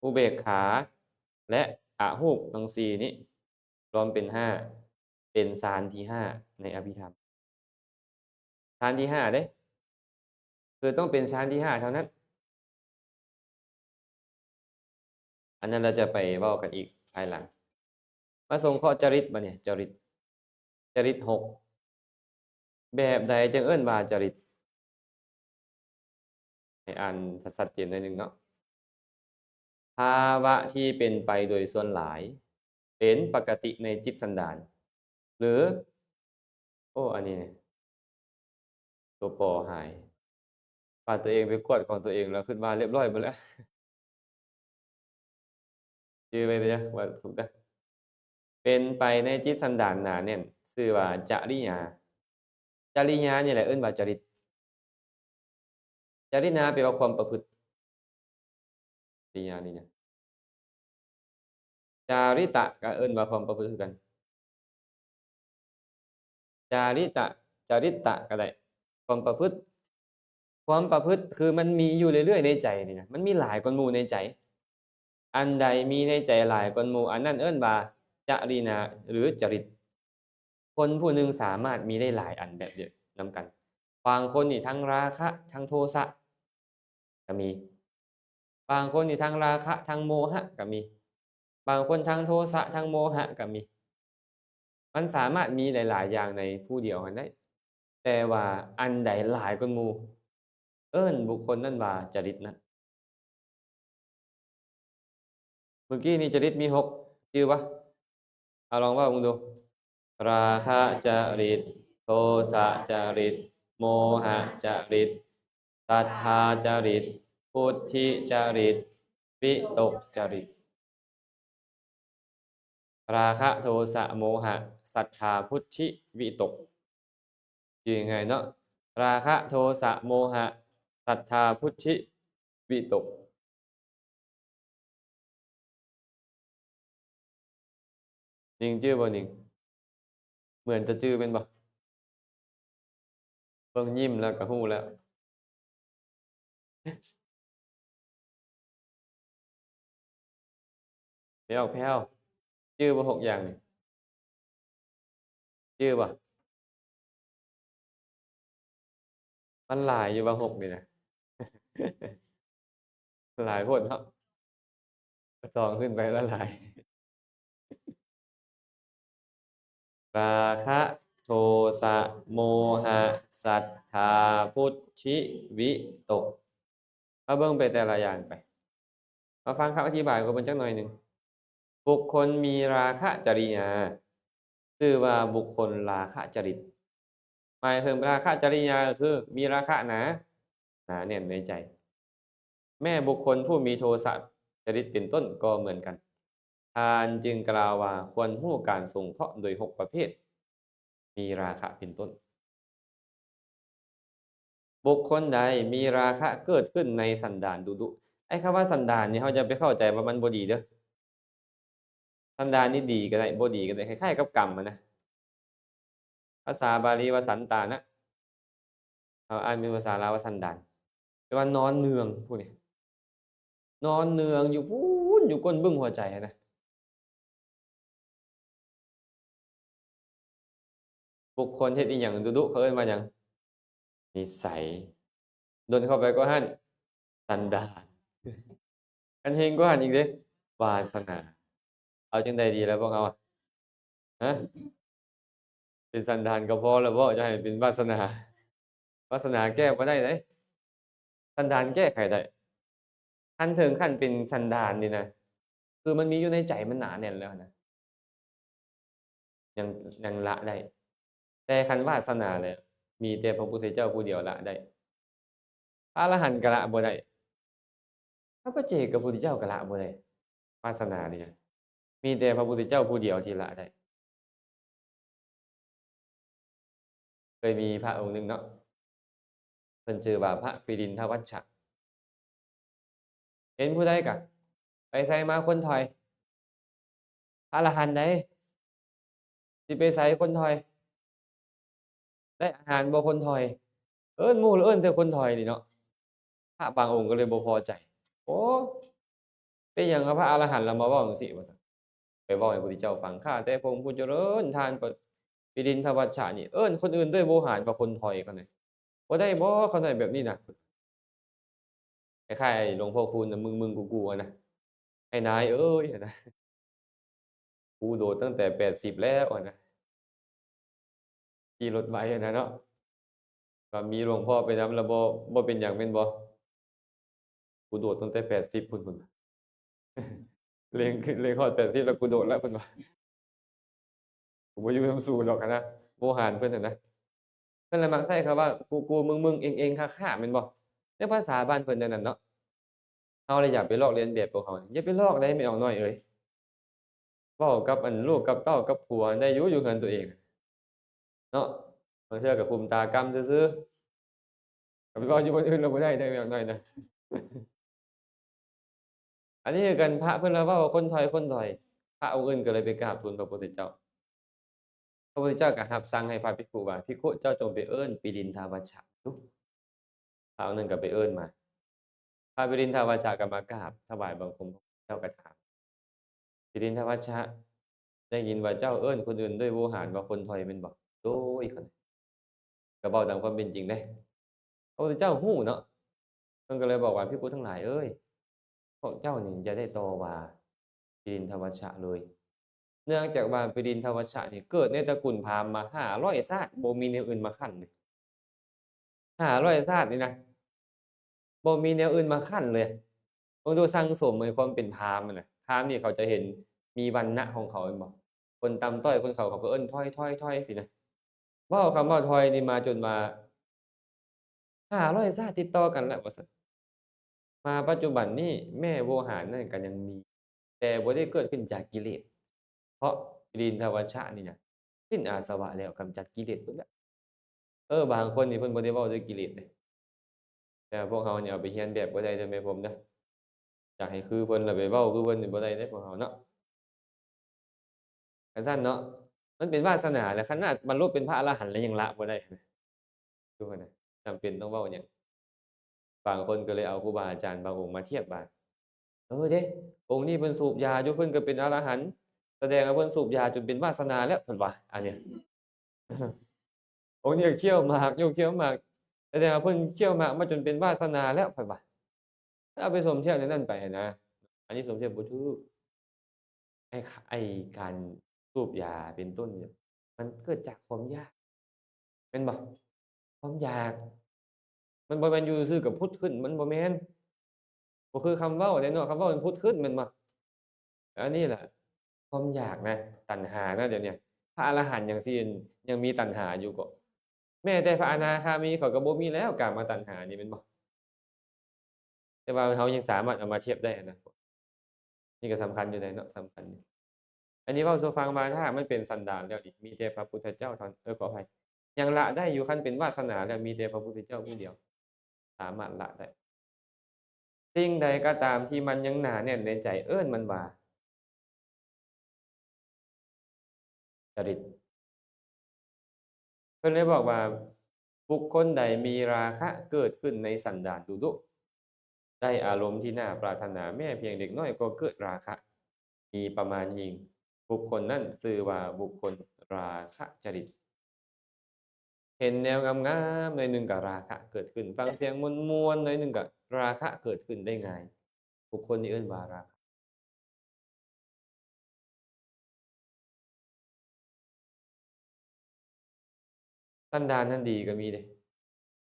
อุเบกขาและอะหูกทั้งสี่นี้รวมเป็นห้าเป็นฌานที่ห้าในอภิธรรมฌานที่ห้าเด้คือต้องเป็นฌานที่ห้าเท่านั้นอันนั้นเราจะไปเว้ากันอีกภายหลังมาส่งข้อจริตมาเนี่ยจริตหกแบบใดจึงเอิ้นว่าจริตให้อ่านชัดเจนหน่อยหนึงเนาะภาวะที่เป็นไปโดยส่วนหลายเป็นปกติในจิตสันดานหรือโอ้อันนี้เนี่ยตัวปอหายพาตัวเองไปกวดของตัวเองแล้วขึ้นมาเรียบร้อยหมดแล้วชื่อไปเลยนะว่าถูกนะเป็นไปในจิตสันดานหนาแน่นชื่อว่าจริยาจริยานี่แหละเอิ้นว่าจริตจริยาแปลว่าความประพฤติจริยานี่นะจาริตะก็เอิ้นว่าความประพฤติคือกันจาริตะจริตะก็ได้ความประพฤติความประพฤติคือมันมีอยู่เรื่อยๆในใจนี่นะมันมีหลายกว่าหมู่ในใจอันใดมีในใจหลายกว่าหมู่อันนั้นเอิ้นว่าจรินาหรือจริตคนผู้หนึ่งสามารถมีได้หลายอันแบบเดียวนำกันบางคนนี่ทั้งราคะทั้งโทสะก็มีบางคนนี่ทั้งราคะทั้งโมหะก็มีบางคนทั้งโทสะทั้งโมหะก็มีมันสามารถมีหลายๆอย่างในผู้เดียวกันได้แต่ว่าอันใดหลายกว่าหมู่เอิ้นบุคคลนั้นว่าจริตนั้นเมื่อกี้นี่จริตมีหกชื่อปะเอาลองว่ามึงดูราคะจริตโทสะจริตโมหะจริตศรัทธาจริตพุทธิจริตวิตกจริตราคะโทสะโมหะศรัทธาพุทธิวิตกยังไงเนาะราคะโทสะโมหะศรัทธาพุทธิวิตกนิ่งชื่อบ่นิ่งเหมือนจะชื่อเป็นบ่เบิ่งยิ้มแล้วก็ฮู้แล้วแพ้วแพ้วชื่อบ่หกอย่างนี่ชื่อบ่มันหลายอยู่บ่หกนี่นะหลายโพดเนาะสองขึ้นไปแล้วหลาย ราคะโทสะโมหะศรัทธาพุทธิวิตกมาเบิ่งไปแต่ละอย่างไปมาฟังคำอธิบายของมันจักหน่อยหนึ่งบุคคลมีราคะจริยาชื่อว่าบุคคลราคะจริตหมายถึงราคะจริยาคือมีราคะหนาแน่นในใจแม่บุคคลผู้มีโทสะจริตเป็นต้นก็เหมือนกันทานจึงกล่าวว่าควรรู้การสงเคราะห์โดยหกประเภทมีราคะเป็นต้น บุคคลใดมีราคะเกิดขึ้นในสันดานดุไอ้คำว่าสันดานนี่เขาจะไปเข้าใจว่ามันบ่ดีเด้อสันดานนี่ดีก็ได้บ่ดีก็ได้คล้ายๆกับกรรมอะนะภาษาบาลีว่าสันตานะเอาอ่านเป็นภาษาลาวว่าสันดานแปลว่านอนเนืองพวกนี้นอนเนืองอยู่พู้นอยู่ก้นบึ้งหัวใจอะนะบุคคลเฮ็ดอีหยังดุเขาเอิ้นว่าหยังนิสัยโดนเข้าไปก็หั่นสันดานอันเฮงก็หั่นอีกเด้วาสนาเอาจังใดดีแล้วพวกเราอะฮะ เป็นสันดานก็พอแล้วบ่จะให้เป็นวาสนาวาสนาแก้บ่ได้เดะสันดานแก้ไขได้คันถึงขั้นเป็นสันดานนี่นะคือมันมีอยู่ในใจมันหนาแน่นแล้วนะยังยังละได้แต่คันวาสนาเนี่ยมีแต่พระพุทธเจ้าผู้เดียวละได้พระอรหันต์ก็ละบ่ได้พระปัจเจกพระพุทธเจ้าก็ละบ่ได้วาสนานี่นะมีแต่พระพุทธเจ้าผู้เดียวที่ละได้เคยมีพระองค์หนึ่งเนาะเพิ่นชื่อว่าพระปิรินทวัชชะเห็นผู้ใดก็ไปไสมาคนถอยพระอรหันต์ใดสิไปไสคนถอยได้อาหารบ่คนถอยเอิ้นหมู่แล้วเอิ้นแต่คนถอยนี่เนาะพระบางองค์ก็เลยบ่พอใจโอ้ เป็นหยังพระอรหันต์เรามาเว้าจังซี่ว่าซั่นไปเว้าให้พระพุทธเจ้าฟังข้าแต่พระองค์ผู้เจริญทานปิรินทวัชชะนี่เอิ้นคนอื่นด้วยโวหารว่าคนถอยเขาน่ะบ่ได้บ่เขาได้แบบนี้น่ะคล้ายๆหลวงพ่อคูณน่ะมึงๆกูๆอะนะไอ้นายเอ้ยอะนะกูโดดตั้งแต่80แล้วอะนะขี่รถไวอะนะเนาะก็มีหลวงพ่อไปนำแล้วบ่เป็นหยังแม่นบ่กูโดดตั้งแต่80พู้นเล็งขึ้นเล็งฮอด80แล้วกูโดดแล้วเพิ่นว่ากูบ่อยู่นำสูดอกอะนะโวหารเพิ่นน่ะนะ เพิ่นเลยมักใช้คำว่ากูๆมึงๆเองๆข้าๆแม่นบ่ในภาษาบ้านเพิ่นนั่นน่ะเนาะเราเลยอย่าไปลอกเลียนแบบพวกเขาอย่าไปลอกได้ไม่ออกน้อยเอ้ยเว้ากับอันลูกกับเต้ากับผัวได้อยู่อยู่เรือนตัวเองเนาะบางเทื่อก็ภูมิตากรรมซื่อๆก็ไปเว้าอยู่คนอื่นเราบ่ได้เด้อไม่ออกน้อยนะอันนี้คือกันพระเพิ่นว่าเว้าคนถอยคนถอยพระองค์อื่นก็เลยไปกราบทูลพระพุทธเจ้าพระพุทธเจ้าก็รับสั่งให้พระภิกษุว่าภิกขุเจ้าจงไปเอิ้นปิลินทวัชชะดูพระองค์นั้นก็ไปเอิ้นมาพระปิลินทวัชชะก็มากราบถวายบังคมพระพุทธเจ้าก็ถาม สิรินทวัชชะได้ยินว่าเจ้าเอิ้นคนอื่นด้วยโวหารว่าคนถอยแม่นบ่โดยคันก็เว้าตามความเป็นจริงเด้พระพุทธเจ้าฮู้เนาะเพิ่นก็เลยบอกว่าภิกขุทั้งหลายเอ้ยพวกเจ้านี่อย่าได้ต่อว่าสิรินทวัชชะเลยเนื่องจากว่าสิรินทวัชชะนี่เกิดในตระกูลพราหมณ์มา500ชาติบ่มีแนวอื่นมาคั่นเลย500ชาตินี่นะบ่มีแนวอื่นมาคั่นเลยเบิ่งดูสั่งสมในความเป็นพราหมณ์นั่นน่ะพราหมณ์นี่เขาจะเห็นมีวรรณะของเขาแม่นบ่คนต่ำต้อยคนเขาก็เอิ้นถอยๆๆจังซี้นะ เว้าคำว่าทอยนี่มาจนมา500ชาติติดต่อกันแล้วว่าซั่นมาปัจจุบันนี้แม่โวหารนั่นก็ยังมีแต่บ่ได้เกิดขึ้นจากกิเลสเพราะปีนทวัชชะนี่น่ะสิ้นอาสวะแล้วกำจัดกิเลสเบิดแล้วบางคนนี่เพิ่นบ่ได้เว้าด้วยกิเลสเดะแต่พวกเรานี่เอาไปเรียนแบบบ่ได้เด้อแม่ผมเด้ออยากให้คือเพิ่นแล้วไปเว้าคือเพิ่นนี่บ่ได้เดะพวกเราเนาะจั่งซั้นเนาะมันเป็นวาสนาแหละขนาดบรรลุเป็นพระอรหันต์แล้วยังละบ่ได้นะดูหั้นน่ะจำเป็นต้องเว้าหยัง บางคนก็เลยเอาครูบาอาจารย์บางองค์มาเทียบว่าเด้องค์นี้เพิ่นสูบยาอยู่เพิ่นก็เป็นอรหันต์แสดงว่าเพิ่นสูบยาจนเป็นวาสนาแล้วเพิ่นว่าอันเนี้ยองค์นี้ก็เคี้ยวหมากอยู่เคี้ยวหมากแสดงว่าเพิ่นเคี้ยวหมากมาจนเป็นวาสนาแล้วเพิ่นว่าถ้าเอาไปสมเทียบในนั้นไปอะนะอันนี้สมเทียบบ่ถูกไอ้การสูบยาเป็นต้นเนี่ยมันเกิดจากความอยากแม่นบ่ความอยากมันบ่แม่นอยู่ซื่อๆก็ผุดขึ้นมันบ่แม่น ก็คือคำเว้าเนี่ยเนาะคำเว้ามันพุดขึ้นแม่นบ่อันนี้แหละความอยากนะตัณหานะเดี๋ยวเนี้ยพระอรหันต์จั่งซี้ยังมีตัณหาอยู่ก็แม้แต่พระอนาคามีเขาก็บ่มีแล้วกามตัณหานี่แม่นบ่แต่ว่าเรายังสามารถเอามาเทียบได้อะนะนี่ก็สำคัญอยู่เดะเนาะสำคัญอยู่อันนี้เว้าสู่ฟังว่าถ้ามันเป็นสันดานแล้วนี่มีแต่พระพุทธเจ้าเท่าขออภัยยังละได้อยู่คันเป็นวาสนาแล้วมีแต่พระพุทธเจ้าผู้เดียวสามารถละได้สิ่งใดก็ตามที่มันยังหนาแน่นในใจเอิ้นมันว่าจริต เพิ่นเลยบอกว่าบุคคลใดมีราคะเกิดขึ้นในสันดานดุๆได้อารมณ์ที่น่าปรารถนาแม้เพียงเด็กน้อยก็เกิดราคะมีประมาณยิ่งบุคคลนั้นชื่อว่าบุคคลราคะจริตเห็นแนวงามๆหน่อยหนึ่งก็ราคะเกิดขึ้นฟังเสียงม่วนๆหน่อยหนึ่งก็ราคะเกิดขึ้นได้ง่ายบุคคลนี้เอิ้นว่าราคะสันดานนั้นดีก็มีเดะ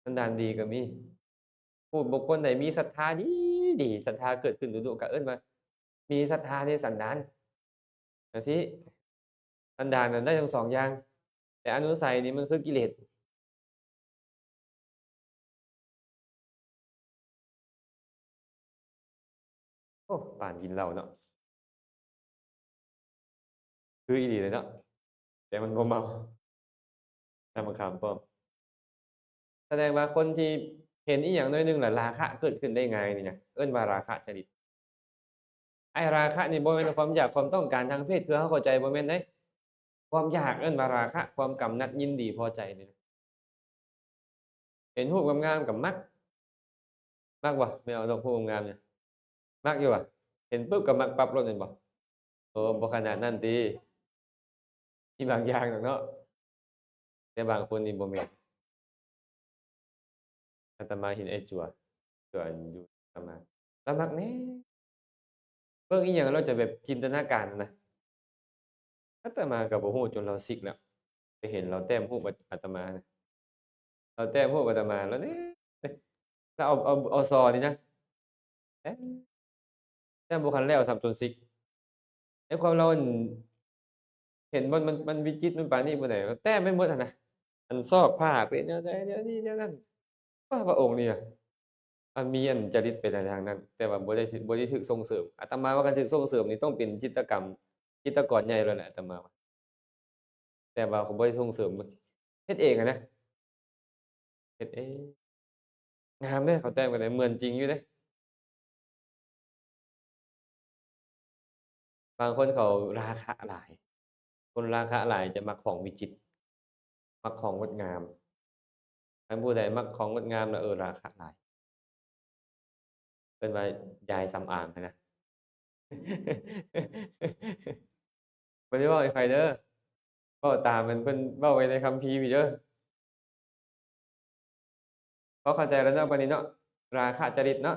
สันดานดีก็มีผู้บุคคลใดมีศรัทธาดีๆศรัทธาเกิดขึ้นดุๆก็เอิ้นว่ามีศรัทธาในสันดานจั่งซี้ สันดานน่ะได้ทั้ง2องอย่างแต่อนุสัยนี่มันคือกิเลสโอ้ปานกินเหล้าเนาะคืออีหลีเลยเนาะแต่มันบ่เมาน้ำมะขามป้อมแสดงว่าคนที่เห็นอิหยังหน่อยหนึ่งแล้วราคะเกิดขึ้นได้ง่ายนี่นะเอิ้นว่าราคะจริตไอ้ราคะนี่บ่แม่นความอยากความต้องการทางเพศคือเฮาเข้าใจบ่แม่นเดะความอยากเอิ้นว่าราคะความกำหนัดยินดีพอใจนี่นะเห็นรูปงามๆก็มักบ่แม่นเอาดอกรูปงามๆเนี่ยมักอยู่บ่ เห็นปุ๊บก็มักปั๊บโลดแม่นบ่โอ้บ่ขนาดนั้นติมีบางอย่างดอกเนาะแต่บางคนนี่บ่แม่นอาตมาเห็นไอ้จั่วอยู่อาตมาเลามักแหน่เบิ่งอีหยังเราจะแบบจินตนาการอะนะอาตมาก็บ่ฮู้จนเราซิกแล้วไปเห็นเราแต้มรูปอาตมาน่ะเราแต้มรูปอาตมาแล้วเอ๊ะแล้วเอาซอนี่นะเอ๊ะแต้มบ่ทันแล้วซ้ำจนซิกไอ้ความเราอั่นเห็นมันวิจิตรมันปานนี้บ่ได้เราแต้มไปหมดอะนะอันซอกผ้าเป็นแนวใดแนวนี้แนวนั้นว่าพระองค์นี่อะ มันมีอันจริตไปในทางนั้นแต่ว่าบ่ได้ถูกส่งเสริมอาตมาว่าคันถูกส่งเสริมนี่ต้องเป็นจิตรกรรมจิตรกรใหญ่แล้วแหละอาตมาว่าแต่ว่าเขาบ่ได้ส่งเสริมเฮ็ดเองอะนะเฮ็ดเองงามเด้เขาแต่งไปได้เหมือนจริงอยู่เดะบางคนเขาราคะหลายคนราคะหลายจะมักของวิจิตรมักของงดงามคันผู้ใดมักของงดงามแล้วราคะหลายเพิ่นว่ายายสำอางหั้นนะบ่ได้เว้าให้ไผเด้อเว้าตามอันเพิ่นเว้าไว้ในคัมภีร์พี่เด้อ พอเข้าใจแล้วเนาะบัดนี้เนาะราคะจริตเนาะ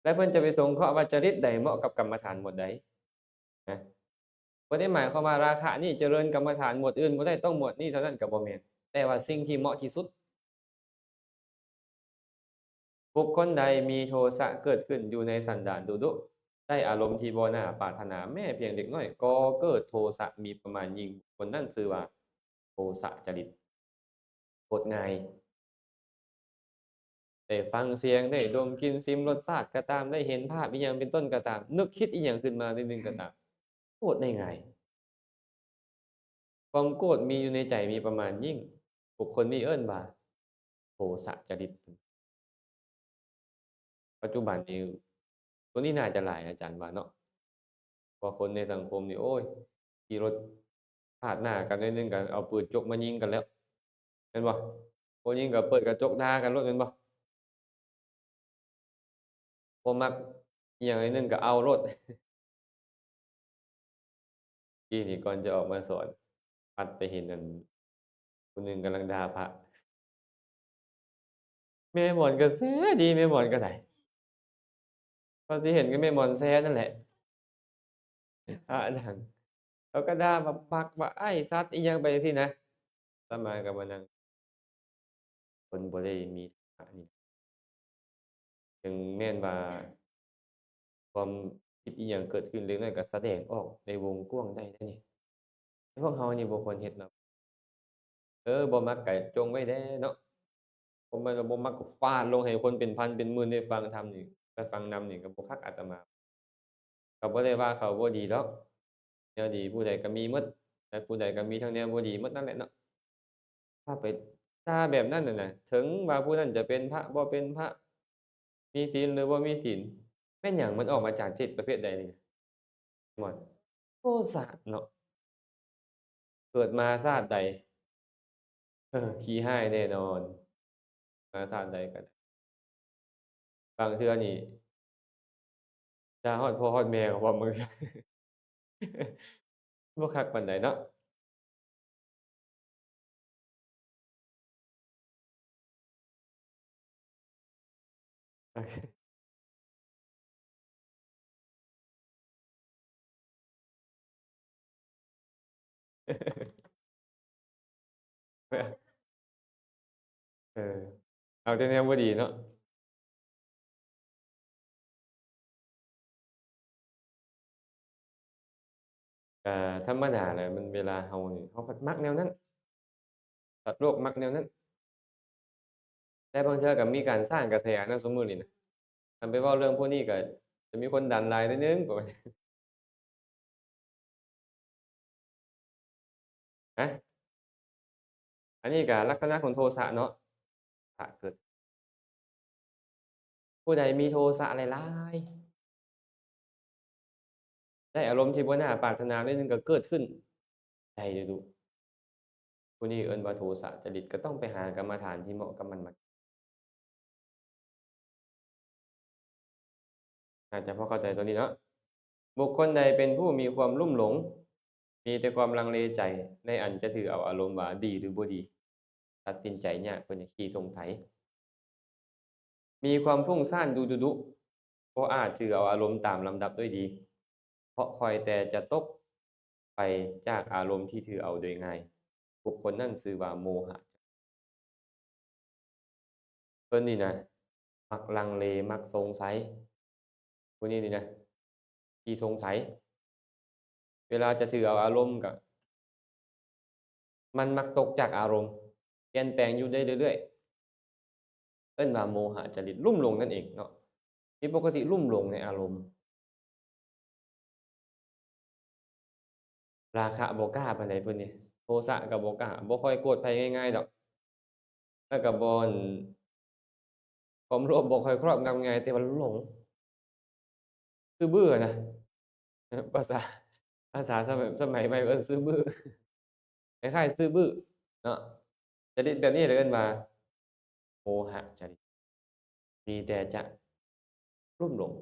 แล้วเพิ่นจะไปสงเคราะห์ว่าจริตใดเหมาะกับกรรมฐานหมวดใดนะบ่ได้หมายความว่าราคะนี่เจริญกรรมฐานหมวดอื่นบ่ได้ต้องหมวดนี้เท่านั้นก็บ่แม่นแต่ว่าสิ่งที่เหมาะที่สุดบุคคลใดมีโทสะเกิดขึ้นอยู่ในสันดานดุได้อารมณ์ที่บ่น่าปรารถนาแม้เพียงเล็กน้อยก็เกิดโทสะมีประมาณยิ่งคนนั้นชื่อว่าโทสะจริตโคตรง่าย ได้ฟังเสียงได้ดมกลิ่นลิ้มรสชาติก็ตามได้เห็นภาพอิหยังเป็นต้นก็ตามนึกคิดอิหยังขึ้นมานิดหนึ่งก็ตามโกรธได้ง่ายความโกรธมีอยู่ในใจมีประมาณยิ่งบุคคลนี้เอิ้นว่าโทสะจริตปัจจุบันนี้ตัวนี้น่าจะหลายอาจารย์ว่าเนาะเพราะคนในสังคมนี่โอ๊ยขี่รถปาดหน้ากันหน่อยหนึ่งก็เอาปืนจกมายิงกันแล้วแม่นบ่ผู้หญิงก็เปิดกระจกด่ากันโลดแม่นบ่บ่มักอิหยังหน่อยหนึ่งก็เอาโลด กี้นี่ก่อนจะออกมาสอนปัดไปเห็นอันผู้หนึ่งกำลังด่าพระแม่หมอนก็แท้ดีแม่หมอนก็ได้พอสิเห็นก็แม่หมอนแท้นั่นแหละพระดังเขาก็ด่าว่าปักว่าไอ้สัตว์อิหยังไปจังซี้นะอาตมาก็มานั่งคนบ่ได้มีอันนี้ถึงแม้นว่าความคิดอิหยังเกิดขึ้นเล็กน้อยก็แสดงออกในวงกว้างได้เดะนี่แต่พวกเรานี่บ่ควรเฮ็ดเนาะบ่มักก็จงไว้แหน่เนาะบ่แม่นว่าบ่มักก็ฟาดลงให้คนเป็นพันเป็นหมื่นได้ฟังธรรมนี่ไปฟังนำนี่ก็บ่คักอาตมา ก็บ่ได้ว่าเขาบ่ดีดอกแนวดีผู้ใดก็มีหมดแต่ผู้ใดก็มีทั้งแนวบ่ดีหมดนั่นแหละเนาะถ้าไปด่าแบบนั้นน่ะนะถึงว่าผู้นั้นจะเป็นพระบ่เป็นพระมีศีลหรือบ่มีศีลแม่นหยังมันออกมาจากจิตประเภทใดนี่ม่วนโทสะเนาะเกิดมาชาติใดขี้ร้ายแน่นอนมาชาติใดก็ได้บางเทื่อนี่ด่าฮอดพ่อฮอดแม่ก็พร้อมบางเทื่อบ่คักปานใดเนาะเออเอาแต่แนวบ่ดีเนาะ ก็ธรรมดาแหละมันเวลาเรานี่เราก็มักแนวนั้นสัตว์โลกมักแนวนั้นแต่บางเทื่อก็มีการสร้างกระแสนะซุมื้อนี้น่ะคันไปเว้าเรื่องพวกนี้ก็จะมีคนดันหลายหน่อยหนึ่งประมาณนะอันนี้ก็ลักษณะของโทสะเนาะสะเกิดผู้ใดมีโทสะหลายๆได้อารมณ์ที่บ่น่าปรารถนาหน่อยหนึ่งก็เกิดขึ้นใจดุๆผู้นี้เอิ้นว่าโทสะจริตก็ต้องไปหากรรมฐานที่เหมาะกับมัน อาจจะพอเข้าใจตัวนี้เนาะบุคคลใดเป็นผู้มีความลุ่มหลง มีแต่ความลังเลใจในอันจะถือเอาอารมณ์ว่าดีหรือบ่ดีตัดสินใจยากเพิ่นนี่ขี้สงสัยมีความฟุ้งซ่านดุๆบ่อาจถือเอาอารมณ์ตามลำดับด้วยดี เพราะคอยแต่จะตกไปจากอารมณ์ที่ถือเอาโดยง่ายบุคคลนั้นชื่อว่าโมหะเพิ่นนี่นะมักลังเลมักสงสัยผู้นี้นี่นะขี้สงสัยเวลาจะถือเอาอารมณ์ก็มันมักตกจากอารมณ์เปลี่ยนแปลงอยู่ได้เรื่อยๆเอิ้นว่าโมหะจริตลุ่มหลงนั่นเองเนาะที่ปกติลุ่มหลงในอารมณ์ราคะบ่กล้าปานใดเพิ่นนี่โทสะก็บ่กล้าบ่ค่อยโกรธไผง่ายๆดอกแล้วก็บ่อั่นความโลภบ่ค่อยครอบงำง่ายแต่ว่าหลงซื่อบื้ออะนะภาษาสมัยใหม่เอิ้นซื่อบื้อคล้ายๆซื่อบื้อเนาะจริตแบบนี้เลยเอิ้นว่าโมหะจริตมีแต่จะลุ่มหลง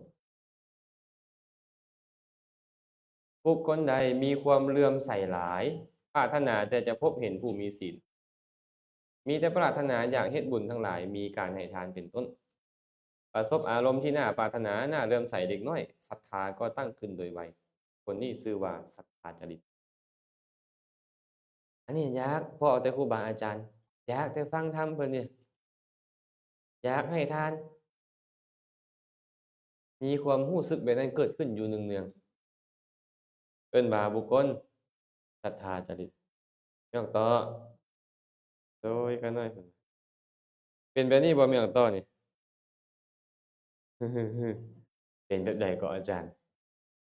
บุคคลใดมีความเลื่อมใสหลายปรารถนาแต่จะพบเห็นผู้มีศีลมีแต่ปรารถนาอยากเฮ็ดบุญทั้งหลายมีการให้ทานเป็นต้นประสบอารมณ์ที่น่าปรารถนาน่าเลื่อมใสเด็กน้อยศรัทธาก็ตั้งขึ้นโดยไวคนนี้ชื่อว่าศรัทธาจริตอันนี้อยากพอแต่ครูบาอาจารย์อยากแต่ฟังธรรมเพิ่นนี่อยากให้ทานมีความรู้สึกแบบนั้นเกิดขึ้นอยู่เนืองๆเอิ้นว่าบุคคลศรัทธาจริตแม่นต่อโดยก็น้อยเพิ่นเป็นแบบนี้บ่แม่นต่อนี่เป็นแบบใดก็อาจารย์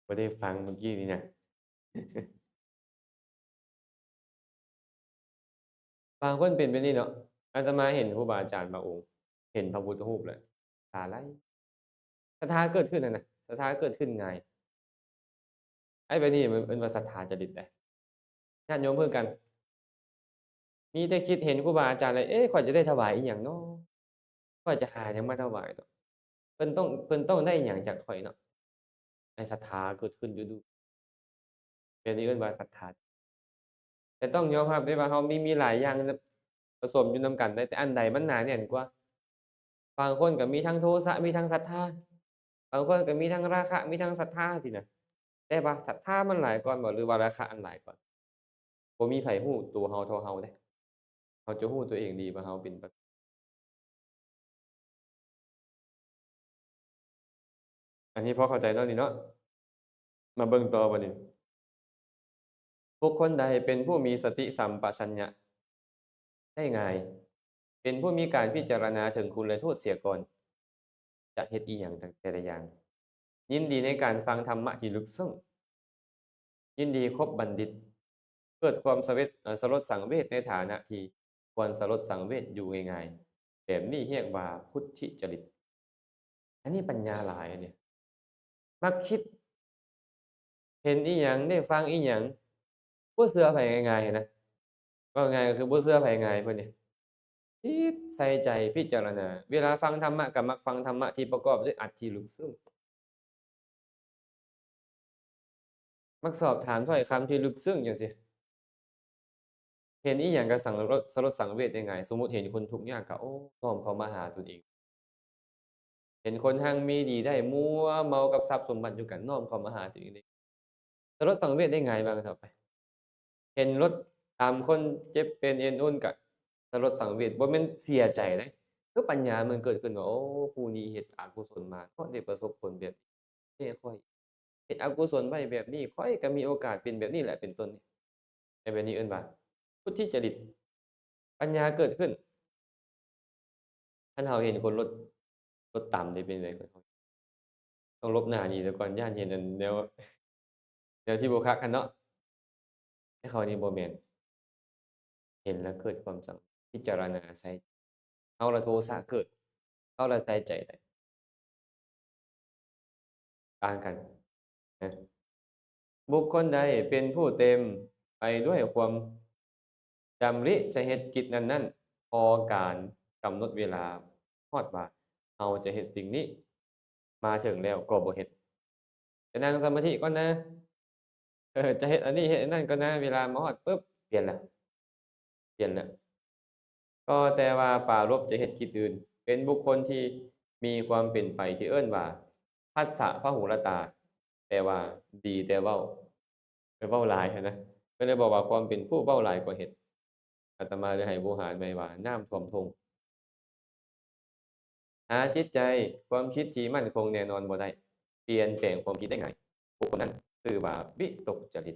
บ่ได้ฟังเมื่อกี้นี่นะ บางคนเป็นแบบนี้เนาะอาตมาเห็นครูบาอาจารย์บางองค์เห็นพระพุทธรูปแล้วตาไหลศรัทธาเกิดขึ้นนั่นน่ะศรัทธาเกิดขึ้นง่ายไอ้แบบนี้มันเป็นว่าศรัทธาจริตได้ญาติโยมคือกันมีแต่คิดเห็นครูบาอาจารย์แล้วเอ๊ะข้อยจะได้ถวายอิหยังเนาะข้อยจะหาหยังมาถวายเนาะเพิ่นต้องได้อิหยังจากข้อยเนาะไอ้ศรัทธาเกิดขึ้นอยู่ดูแบบนี้เอิ้นว่าศรัทธาแต่ต้องยอมรับได้ว่าเรามีหลายอย่างนผสมอยู่นำกันได้แต่อันใดมันหนาแน่นกว่าบางคนก็มีทั้งโทสะมีทั้งศรัทธาบางคนก็มีทั้งราคะมีทั้งศรัทธาสินะแต่ว่าศรัทธามันหลายก่อนบ่หรือว่าราคะอันหลายก่อนบ่มีไผรู้ตัวเราเท่าเราเดะเราจะรู้ตัวเองดีว่าเราเป็นแบบอันนี้พอเข้าใจเนาะนี่เนาะมาเบิ่งต่อบัดนี้บุคคลใดเป็นผู้มีสติสัมปชัญญะได้ง่ายเป็นผู้มีการพิจารณาถึงคุณและโทษเสียก่อนจะเฮ็ดอิหยังแต่ละอย่างยินดีในการฟังธรรมะที่ลึกซึ้งยินดีคบบัณฑิตเกิดความสลดสังเวชในฐานะที่ควรสลดสังเวชอยู่ง่ายๆแบบนี้เรียกว่าพุทธิจริตอันนี้ปัญญาหลายอันนี้มักคิดเห็นอิหยังได้ฟังอิหยังบ่เชื่อไผง่ายๆนะเว้าง่ายก็คือบ่เชื่อไผง่ายเพิ่นนี่คิดใส่ใจพิจารณาเวลาฟังธรรมะก็มักฟังธรรมะที่ประกอบด้วยอรรถที่ลึกซึ้งมักสอบถามถ้อยคำที่ลึกซึ้งจังซี้ เห็นอีหยังก็สลดสังเวชได้ง่ายสมมุติเห็นคนทุกข์ยากก็โอ้น้อมเข้ามาหาตนเองเห็นคนหั้งมีดีได้มัวเมากับทรัพย์สมบัติอยู่ก็น้อมเข้ามาหาตัวเองได้สลดสังเวชได้ง่ายว่างั้นเถาะไปเห็นรถตามคนเจ็บเป็นเอ็นโอนก็สลดสังเวชบ่แม่นเสียใจเดะคือปัญญามันเกิดขึ้นว่าโอ้ผู้นี้เฮ็ดอกุศลมาเพราะได้ประสบผลแบบนี้ข้อยเฮ็ดอกุศลไว้แบบนี้ข้อยก็มีโอกาสเป็นแบบนี้แหละเป็นต้นไอ้แบบนี้เอิ้นว่าพุทธิจริตปัญญาเกิดขึ้น คันเราเห็นคนรถต่ำนี่เป็นจั่งใดก่อนต้องลบหน้าหนีซะก่อนย้านเห็นอันแนวที่บ่คักหั้นเนาะแต่เขานี่บ่แม่นเห็นแล้วเกิดความพิจารณาใส่เอาละโทสะเกิดเอาละใส่ใจได้ต่างกันนะบุคคลใดเป็นผู้เต็มไปด้วยความดำริจะเฮ็ดกิจนั้นๆพอการกำหนดเวลาฮอดว่าเราจะเฮ็ดสิ่งนี้ มาถึงแล้วก็บ่เฮ็ดไปนั่งสมาธิก่อนนะจะเฮ็ดอันนี้เฮ็ดอันนั้นก่อนนะเวลามาฮอดปึ๊บเปลี่ยนแล้วเปลี่ยนแล้วก็แต่ว่าปรารภจะเฮ็ดกิจอื่นเป็นบุคคลที่มีความเป็นไปที่เอิ้นว่าทัสสะพหุรตาแปลว่าดีแต่เว้าเว้าหลายหั้นนะก็เลยบอกว่าความเป็นผู้เว้าหลายกว่าเฮ็ดอาตมาเลยให้โวหารไว้ว่าน้ำท่วมทุ่ง หาจิตใจความคิดที่มั่นคงแน่นอนบ่ได้เปลี่ยนแปลงความคิดได้ง่ายบุคคลนั้นชื่อว่าวิตกจริต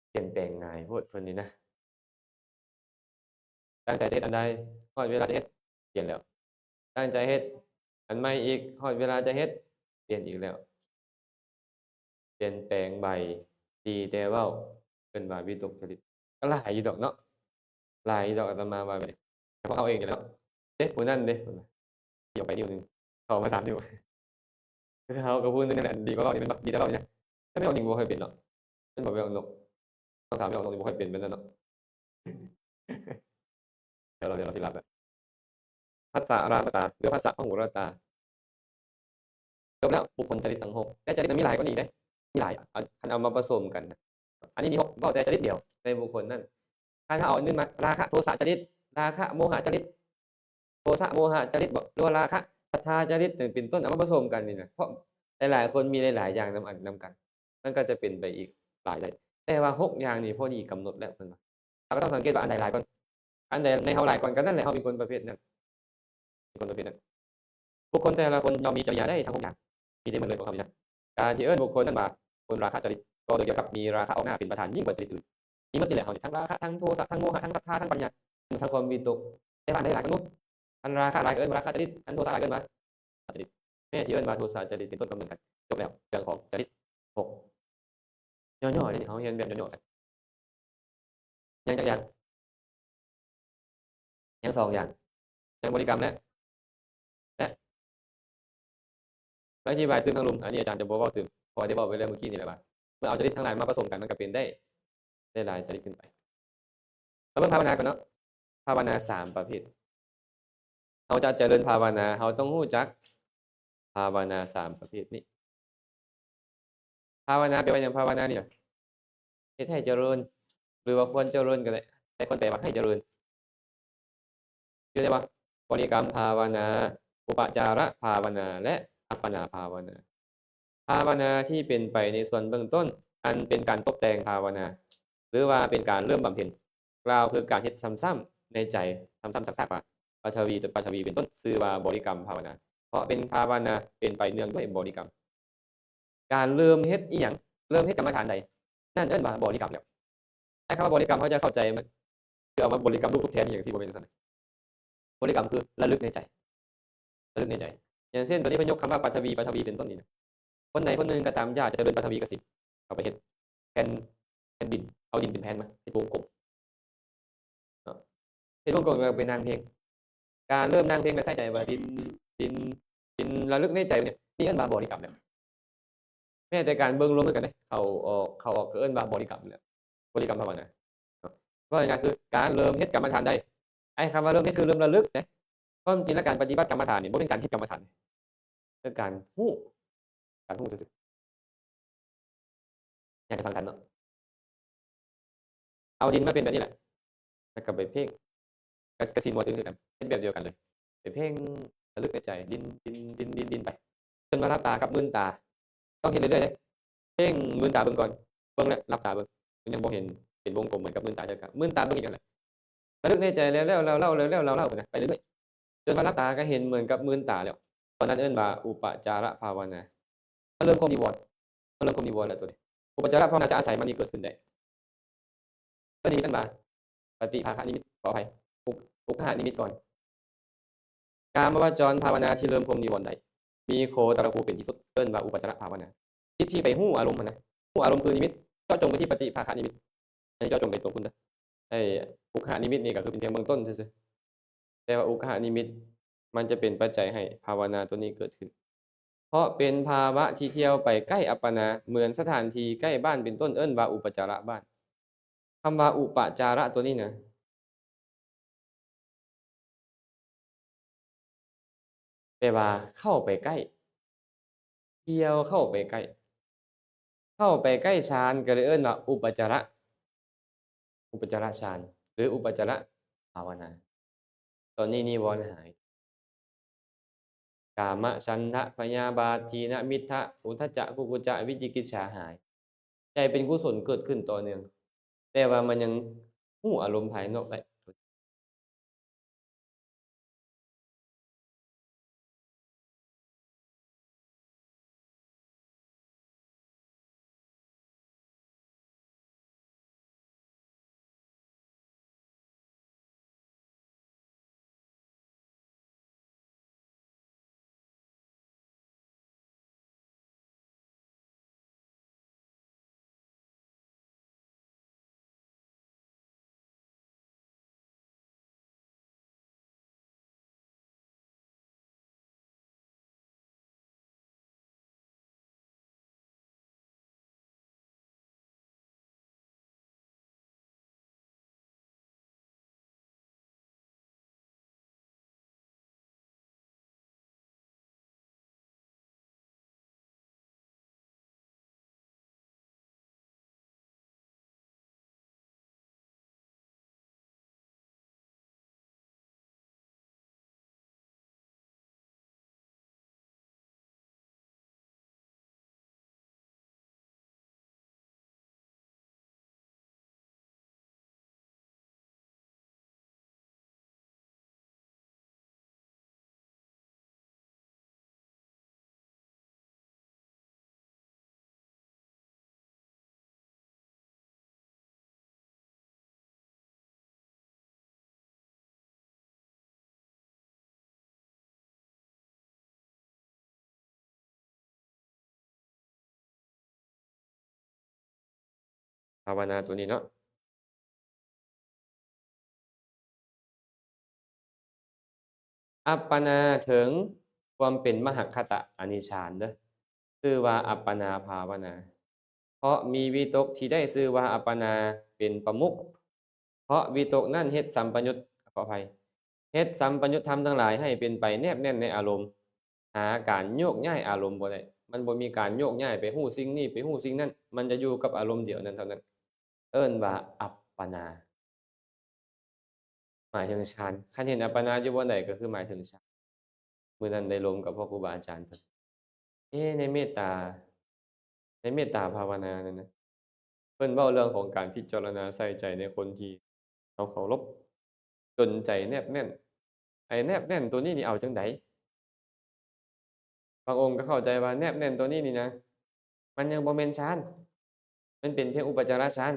เปลี่ยนแปลงง่ายโพดเพิ่นนี่นะตั้งใจจะเฮ็ดอันใดฮอดเวลาจะเฮ็ดเปลี่ยนแล้วตั้งใจเฮ็ดอันใหม่อีกฮอดเวลาจะเฮ็ดเปลี่ยนอีกแล้วเปลี่ยนแปลงใบดีแต่เว้าเพิ่นว่าวิตกจริตก็หลายอยู่ดอกเนาะหลายอยู่ดอกอาตมาว่าแบบนี้เพราะเอาเองนี่แหล้วเด้ผู้นั้นเด้เพิ่นว่าเหยียบไปนิ้วหนึ่งเข้ามา3นิ้ว คือเขาก็พูดนั่นแหละดีกว่าเรานี่แม่นบ่ดีแต่เรานี่นะถ้าไม่เอาจริงบ่ค่อยเป็นหรอกแม่นบ่ไปเอานกต้องถามไปเอานกนี่บ่ค่อยเป็นปานนั้นเนาะเดี๋ยวเราสิรับอะภาษารามตาหรือภาษาพหูรตาจบแล้วบุคคลจริตทั้ง6แต่จริตมันมีหลายกว่านี้เด้มีหลายคันเอามาผสมกันน่ะอันนี้มี6เว้าแต่จริตเดียวในบุคคลนั้นถ้าเอาอันอื่นมาราคะโทสะจริตราคะโมหะจริตโทสะโมหะจริตบ่หรือว่าราคะศรัทธาจริตจั่งเป็นต้นเอามาผสมกันนี่น่ะเพราะหลายๆคนมีหลายๆอย่างนำกันมันก็จะเป็นไปอีกหลายได้แต่ว่า6อย่างนี่พอดีกำหนดแล้วเพิ่นว่าเราก็ต้องสังเกตว่าอันใดหลายก่อนอันใดในเฮาหลายก่อนก็นั่นแหละเฮาเป็นคนประเภทนั้นเป็นคนประเภทนั้นบุคคลแต่ละคนย่อมมีจริยาได้ทั้ง6อย่างมีได้หมดเลยของเขานี่นะการที่เอิ้นบุคคลนั้นว่าคนราคะจริตก็โดยเกี่ยวกับมีราคะออกหน้าเป็นประธานยิ่งกว่าจริตอื่นมีหมดนี่แหละเฮานี่ทั้งราคะทั้งโทสะทั้งโมหะทั้งศรัทธาทั้งปัญญาทั้งความวิตกแต่ว่าอันใดหลายก็นู้นอันราคะหลายก็เอิ้นว่าราคะจริตอันโทสะหลายก็เอิ้นว่าจริตแม้ที่เอิ้นว่าโทสะจริตเป็นต้นก็เหมือนกันจบแล้วเรื่องของจริต6ย่อๆเลยนี่เฮาเรียนแบบย่อๆกันยังจักอย่างยัง2อย่างยังบริกรรมและอธิบายตื่นทั้งลุมอันนี้อาจารย์จะบ่เว้าตื่นเพราะว่าได้เว้าไปแล้วเมื่อกี้นี่แหละว่าเมื่อเอาจริตทั้งหลายมาผสมกันมันก็เป็นได้หลายจริตขึ้นไปมาเบิ่งภาวนาก่อนเนาะภาวนา3ประเภทเราจะเจริญภาวนาเราต้องรู้จักภาวนา3ประเภทนี้ภาวนาแปลว่าหยังภาวนานี่เฮ็ดให้เจริญหรือว่าควรเจริญก็ได้แต่คนแปลว่าให้เจริญคือได้บ่บริกรรมภาวนาอุปจารภาวนาและอัปปนาภาวนาภาวนาที่เป็นไปในส่วนเบื้องต้นอันเป็นการตกแต่งภาวนาหรือว่าเป็นการเริ่มบำเพ็ญกล่าวคือการเฮ็ดซ้ำๆในใจซ้ำๆซากๆว่าปัทวีเป็นต้นชื่อว่าบริกรรมภาวนาเพราะเป็นภาวนาเป็นไปเนื่องด้วยบริกรรมการเริ่มเฮ็ดอิหยังเริ่มเฮ็ดกรรมฐานใดนั่นเอิ้นว่าบริกรรมแล้วไอ้คำว่าบริกรรมเขาจะเข้าใจมันคือเอามาบริกรรมรูปทุกแทนอิหยังสิบ่แม่นจังซั่นบริกรรมคือระลึกในใจระลึกในใจอย่างเช่นตอนนี้เพิ่นยกคำว่าปัทวีเป็นต้นนี่นะคนใดคนหนึ่งก็ตามอยากจะเจริญปัทวีกสิเอาไปเฮ็ดแผ่นดินเอาดินเป็นแผ่นมาเฮ็ดวงกลมเนาะเฮ็ดวงกลมแล้วไปนั่งเพ่งการเริ่มนั่งเพ่งแล้วใส่ใจว่าดินดินระลึกในใจเนี่ยนี่เอิ้นว่าบริกรรมแล้วแม้แต่การเบิ่งลมคือกันเดะเข้าออกก็เอิ้นว่าบริกรรมแล้วบริกรรมภาวนาเนาะว่าง่ายๆคือการเริ่มเฮ็ดกรรมฐานใดไอ้คำว่าเริ่มเฮ็ดคือเริ่มระลึกนะความจริงแล้วการปฏิบัติกรรมฐานนี่บ่เป็นการเฮ็ดกรรมฐานคือการรู้ซื่อๆอยากจะฟังกันเนาะเอาดินมาเป็นแบบนี้แหละแล้วก็ไปเพ่งก็สิบ่ถึงคือกันเฮ็ดแบบเดียวกันเลยไปเพ่งระลึกในใจดินไปจนมาหลับตากับมื่นตาต้องเฮ็ดเรื่อยๆเดะเพ่งมื่นตาเบิ่งก่อนเบิ่งแล้วหลับตาเบิ่งมันยังบ่เห็นเป็นวงกลมเหมือนกับมื่นตาจักกะมื่นตาเบิ่งอีกนั่นแหละระลึกในใจแล้วๆเล่าๆแล้วๆไปนะไปเรื่อยๆจนมาหลับตาก็เห็นเหมือนกับมื่นตาแล้วตอนนั้นเอิ้นว่าอุปจารภาวนามันเริ่มครบนิวรณ์แล้วตัวนี้อุปจารภาวนาจะอาศัยมันนี่เกิดขึ้นได้ตัวนี้เอิ้นว่าปฏิภาคนิมิตขออภัยอุกขนิมิตก่อนกามวจรภาวนาที่เริ่มครบนิวรณ์ได้มีโคตรภูเป็นที่สุดเอิ้นว่าอุปจารภาวนาจิตที่ไปฮู้อารมณ์นะฮู้อารมณ์คือนิมิตเจาะจงไปที่ปฏิภาคนิมิตไม่เจาะจงไปตัวคุณนะไอ้อุกขนิมิตนี่ก็คือเป็นเพียงเบื้องต้นซื่อๆแต่ว่าอุกขนิมิตมันจะเป็นปัจจัยให้ภาวนาตัวนี้เกิดขึ้นเพราะเป็นภาวะที่เที่ยวไปใกล้อัปปนาเหมือนสถานที่ใกล้บ้านเป็นต้นเอิ้นว่าอุปจาระบ้านคำว่าอุปจาระตัวนี้นะแปลว่าเข้าไปใกล้ เที่ยวเข้าไปใกล้ฌานก็เลยเอิ้นว่าอุปจารฌานหรืออุปจารภาวนาตอนนี้นิวรณ์หายกามฉันทะพยาบาททีนมิทธะอุทธัจจะกุกุจจะวิจิกิจฉาหายใจเป็นกุศลเกิดขึ้นต่อเนื่องแต่ว่ามันยังรู้อารมณ์ภายนอกได้ภาวนาตัวนี้เนาะอัปปนาถึงความเป็นมหคตอนิชฌานเด้อชื่อว่าอัปปนาภาวนาเพราะมีวิตกที่ได้ชื่อว่าอัปปนาเป็นประมุขเพราะวิตกนั่นเฮ็ดสัมปยุตขออภัยเฮ็ดสัมปยุตธรรมทั้งหลายให้เป็นไปแนบแน่นในอารมณ์หาการโยกย้ายอารมณ์บ่ได้มันบ่มีการโยกย้ายไปฮู้สิ่งนี้ไปฮู้สิ่งนั้นมันจะอยู่กับอารมณ์เดียวนั้นเท่านั้นเอิ้นว่าอัปปนาหมายถึงฌานคันเห็นอัปปนาอยู่บ่ใดก็คือหมายถึงฌานมื้อนั้นได้ลมกับพ่อครูบาอาจารย์เพิ่นในเมตตาภาวนานั่นนะเพิ่นเว้าเรื่องของการพิจารณาใส่ใจในคนที่เราเคารพจนใจแนบแน่นไอ้แนบแน่นตัวนี้นี่เอาจังไดบางองค์ก็เข้าใจว่าแนบแน่นตัวนี้นี่นะมันยังบ่แม่นฌานมันเป็นเพียงอุปจารฌาน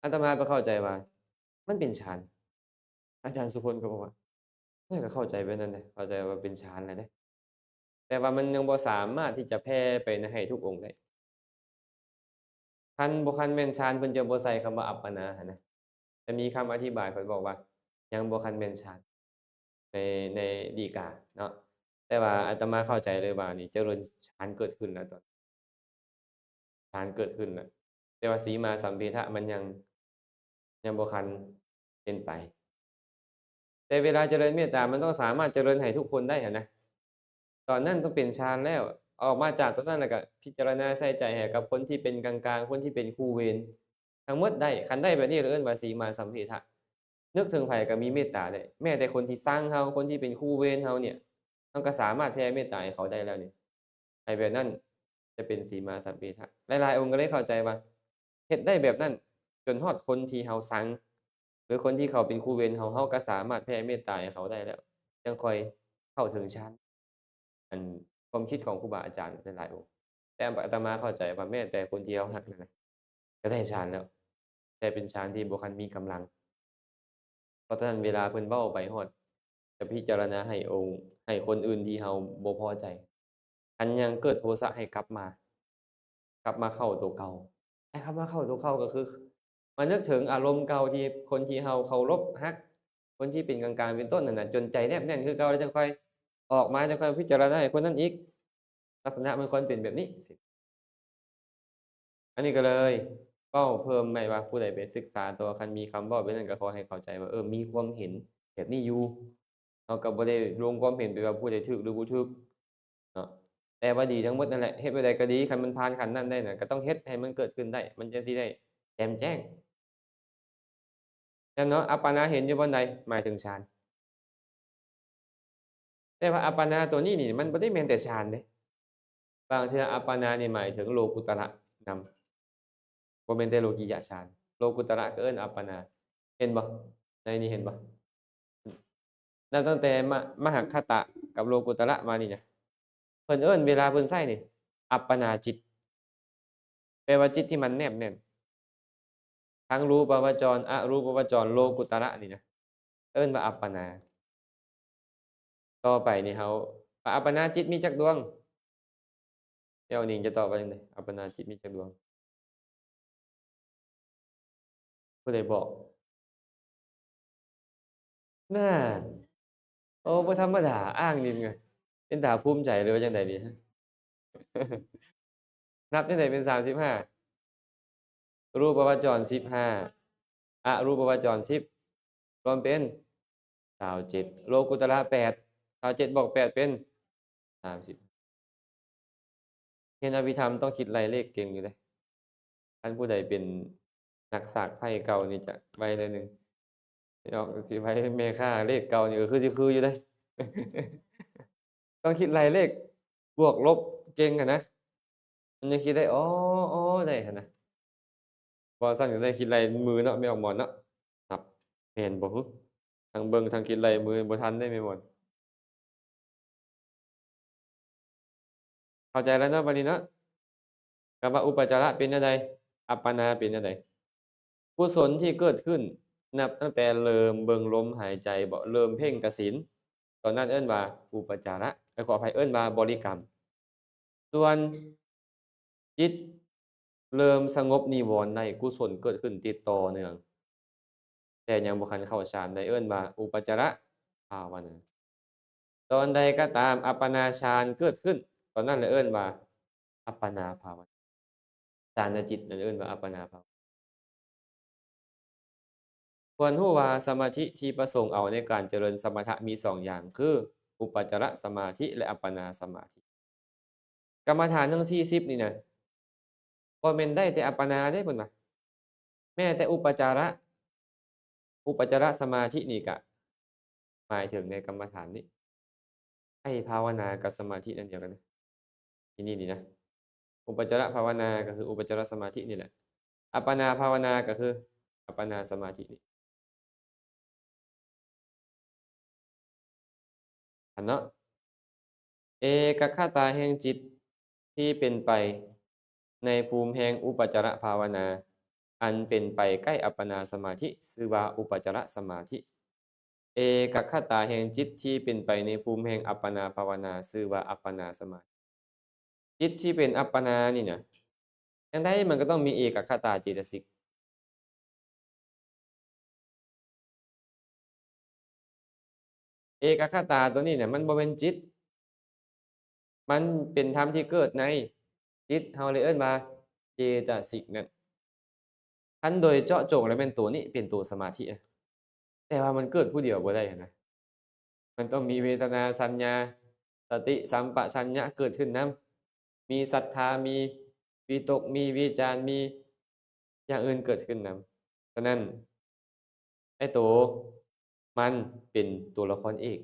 อาตมาก็เข้าใจว่ามันเป็นฌานอาจารย์สุพลก็บอกว่าข้อยก็เข้าใจแบบนั้นแหละเข้าใจว่าเป็นฌานแหละเดะแต่ว่ามันยังบ่สามารถที่จะแผ่ไปให้ทุกองค์ได้คันแม่นฌานเพิ่นจะบ่ใส่คำว่าอัปปนาหั้นนะจะมีคำอธิบายเพิ่นบอกว่ายังบ่คันแม่นฌานในในฎีกาเนาะแต่ว่าอาตมาเข้าใจเลยว่านี่เจริญฌานเกิดขึ้นแล้วตอนฌานเกิดขึ้นแล้วแต่ว่าสีมาสัมเพทะมันยังบ่คันเป็นไปแต่เวลาเจริญเมตตามันต้องสามารถเจริญให้ทุกคนได้อะนะ ตอนนั้นต้องเป็นฌานแล้วออกมาจากตรงนั้นแล้วก็พิจารณาใส่ใจให้กับคนที่เป็นกลางๆคนที่เป็นคู่เวรทั้งหมดได้คันได้แบบนี้เราเอิ้นว่าสีมาสัมเพทะนึกถึงไผก็มีเมตตาได้แม้แต่คนที่ซังเราคนที่เป็นคู่เวรเราเนี่ยเราก็สามารถแผ่เมตตาให้เขาได้แล้วนี่ไอ้แบบนั้นจะเป็นสีมาสัมเพทะหลายๆองค์ก็เลยเข้าใจว่าเฮ็ดได้แบบนั้นจนฮอดคนที่เราซังหรือคนที่เขาเป็นคู่เวรเราก็สามารถแผ่เมตตาให้เขาได้แล้วจังค่อยเข้าถึงฌาน อันความคิดของครูบาอาจารย์หลายๆองค์แต่อาตมาเข้าใจว่าแม้แต่คนที่เรารักนั่นน่ะก็ได้ฌานแล้วแต่เป็นฌานที่บ่คันมีกำลังเพราะฉะนั้นเวลาเพิ่นเว้าไปฮอดจะพิจารณาให้องค์ให้คนอื่นที่เราบ่พอใจอันยังเกิดโทสะให้กลับมาเข้าตัวเก่าไอ้คำว่าเข้าตัวเก่าก็คือมานึกถึงอารมณ์เก่าที่คนที่เราเคารพรักคนที่เป็นกลางๆเป็นต้นนั่นน่ะจนใจแนบแน่นคือเก่าแล้วจังค่อยออกมาจังค่อยพิจารณาให้คนนั้นอีก ลักษณะมันควรเป็นแบบนี้สิอันนี้ก็เลยเว้าเพิ่มไม่ว่าผู้ใดไปศึกษาต่อคันมีคำเว้าแบบนั้นก็ขอให้เข้าใจว่ามีความเห็นแบบนี้อยู่เราก็บ่ได้ลงความเห็นไปว่าผู้ใดถูกหรือบ่ถูกเนาะ แต่ว่าดีทั้งหมดนั่นแหละเฮ็ดไปใดก็ดีคันมันผ่านขั้นนั้นได้น่ะก็ต้องเฮ็ดให้มันเกิดขึ้นได้ มันจังสิได้แจ่มแจ้งนั่นเนาะอัปปนาเห็นอยู่บ่อนใดหมายถึงฌานแต่ว่าอัปปนาตัวนี้นี่มันบ่ได้แม่นแต่ฌานเดะบางเทื่ออัปปนานี่หมายถึงโลกุตระนำบ่แม่นแต่โลกิยะฌานโลกุตระก็เอิ้นอัปปนาเห็นบ่ในนี้เห็นบ่นับตั้งแต่มหัคคตะกับโลกุตระมานี่นะเพิ่นเอิ้นเวลาเพิ่นใช้นี่อัปปนาจิตแปลว่าจิตที่มันแนบแน่นทั้งรูปวจรอรูปวจรโลกุตระนี่นะเอิ้นว่าอัปปนาต่อไปนี่เฮาอัปปนาจิตมีจักดวงเดี๋ยวนิ่งจะตอบว่าจังไดอัปปนาจิตมีจักดวงผู้ใดบอกน่าโอ้บ่ธรรมดาอ้างนี่ไงเป็นตาภูมิใจเลยว่าจังไดนี่นับจังไดเป็น35รูปวจร15อรูปวจร10รวมเป็น27โลกุตระ8 27บวก8เป็น30เรียนอภิธรรมต้องคิดไล่เลขเก่งอยู่เดะคันผู้ใดเป็นนักษากไพ่เก่านี่จะไวหน่อยหนึ่งสิออกสิไพ่แม่ค้าเลขเก่านี่ก็คือสิคืออยู่เดะ ต้องคิดไล่เลขบวกลบเก่งอะนะมันจะคิดได้อ๋อได้หั่นนะบ่ซั้นก็ได้คิดไล่มือเนาะแม่นบ่หมอนเนาะครับแม่นบ่ฮึทั้งเบิ่งทั้งคิดไล่มือบ่ทันได้แม่นบ่เข้าใจแล้วเนาะบัดนี้เนาะคำว่าอุปจาระเป็นแนวใดอัปปนาเป็นแนวใด กุศลที่เกิดขึ้นนับตั้งแต่เริ่มเบิ่งลมหายใจบ่เริ่มเพ่งกสิณตอนนั้นเอิ้นว่าอุปจาระขออภัยเอิ้นว่าบริกรรมส่วนจิตเริ่มสงบนิวรณ์ได้กุศลเกิดขึ้นติดต่อเนื่องแต่ยังบ่ทันเข้าฌานได้เอิ้นว่าอุปจารภาวนาตอนใดก็ตามอัปปนาฌานเกิดขึ้นตอนนั้นเลยเอิ้นว่าอัปปนาภาวนาฌานจิตนั่นเอิ้นว่าอัปปนาภาว ควรรู้ว่าสมาธิที่ประสงค์เอาในการเจริญสมถะมี2อย่างคืออุปจารสมาธิและอัปปนาสมาธิกรรมฐานทั้ง40นี่นะบ่แม่นได้แต่อัปปนาเด้เพิ่นว่าแม้แต่อุปจารสมาธินี่ก็หมายถึงในกรรมฐานนี้ไอ้ภาวนากับสมาธิอันเดียวกันนะที่นี่นะอุปจารภาวนาก็คืออุปจารสมาธินี่แหละอัปปนาภาวนาก็คืออัปปนาสมาธินี่อันเนาะ เอกคตาแห่งจิตที่เป็นไปในภูมิแห่งอุปจารภาวนาอันเป็นไปใกล้อัปปนาสมาธิชื่อว่าอุปจารสมาธิเอกคตาแห่งจิตที่เป็นไปในภูมิแห่งอัปปนาภาวนาชื่อว่าอัปปนาสมาธิจิตที่เป็นอัปปนานี่นะจังไดมันก็ต้องมีเอกคตาเจตสิกเอกคตาตัวนี้เนี่ยมันบ่แม่นจิตมันเป็นธรรมที่เกิดในจิตเฮาเลยเอิ้นว่าเจตสิกนั่นคันโดยเจาะจงแล้วแม่นตัวนี้เป็นตัวสมาธิอะแต่ว่ามันเกิดผู้เดียวบ่ได้หั้นนะมันต้องมีเวทนาสัญญาสติสัมปชัญญะเกิดขึ้นนำมีศรัทธามีวิตกมีวิจารณ์มีอย่างอื่นเกิดขึ้นนำฉะนั้นไอ้ตัวมันเป็นตัวละครเอก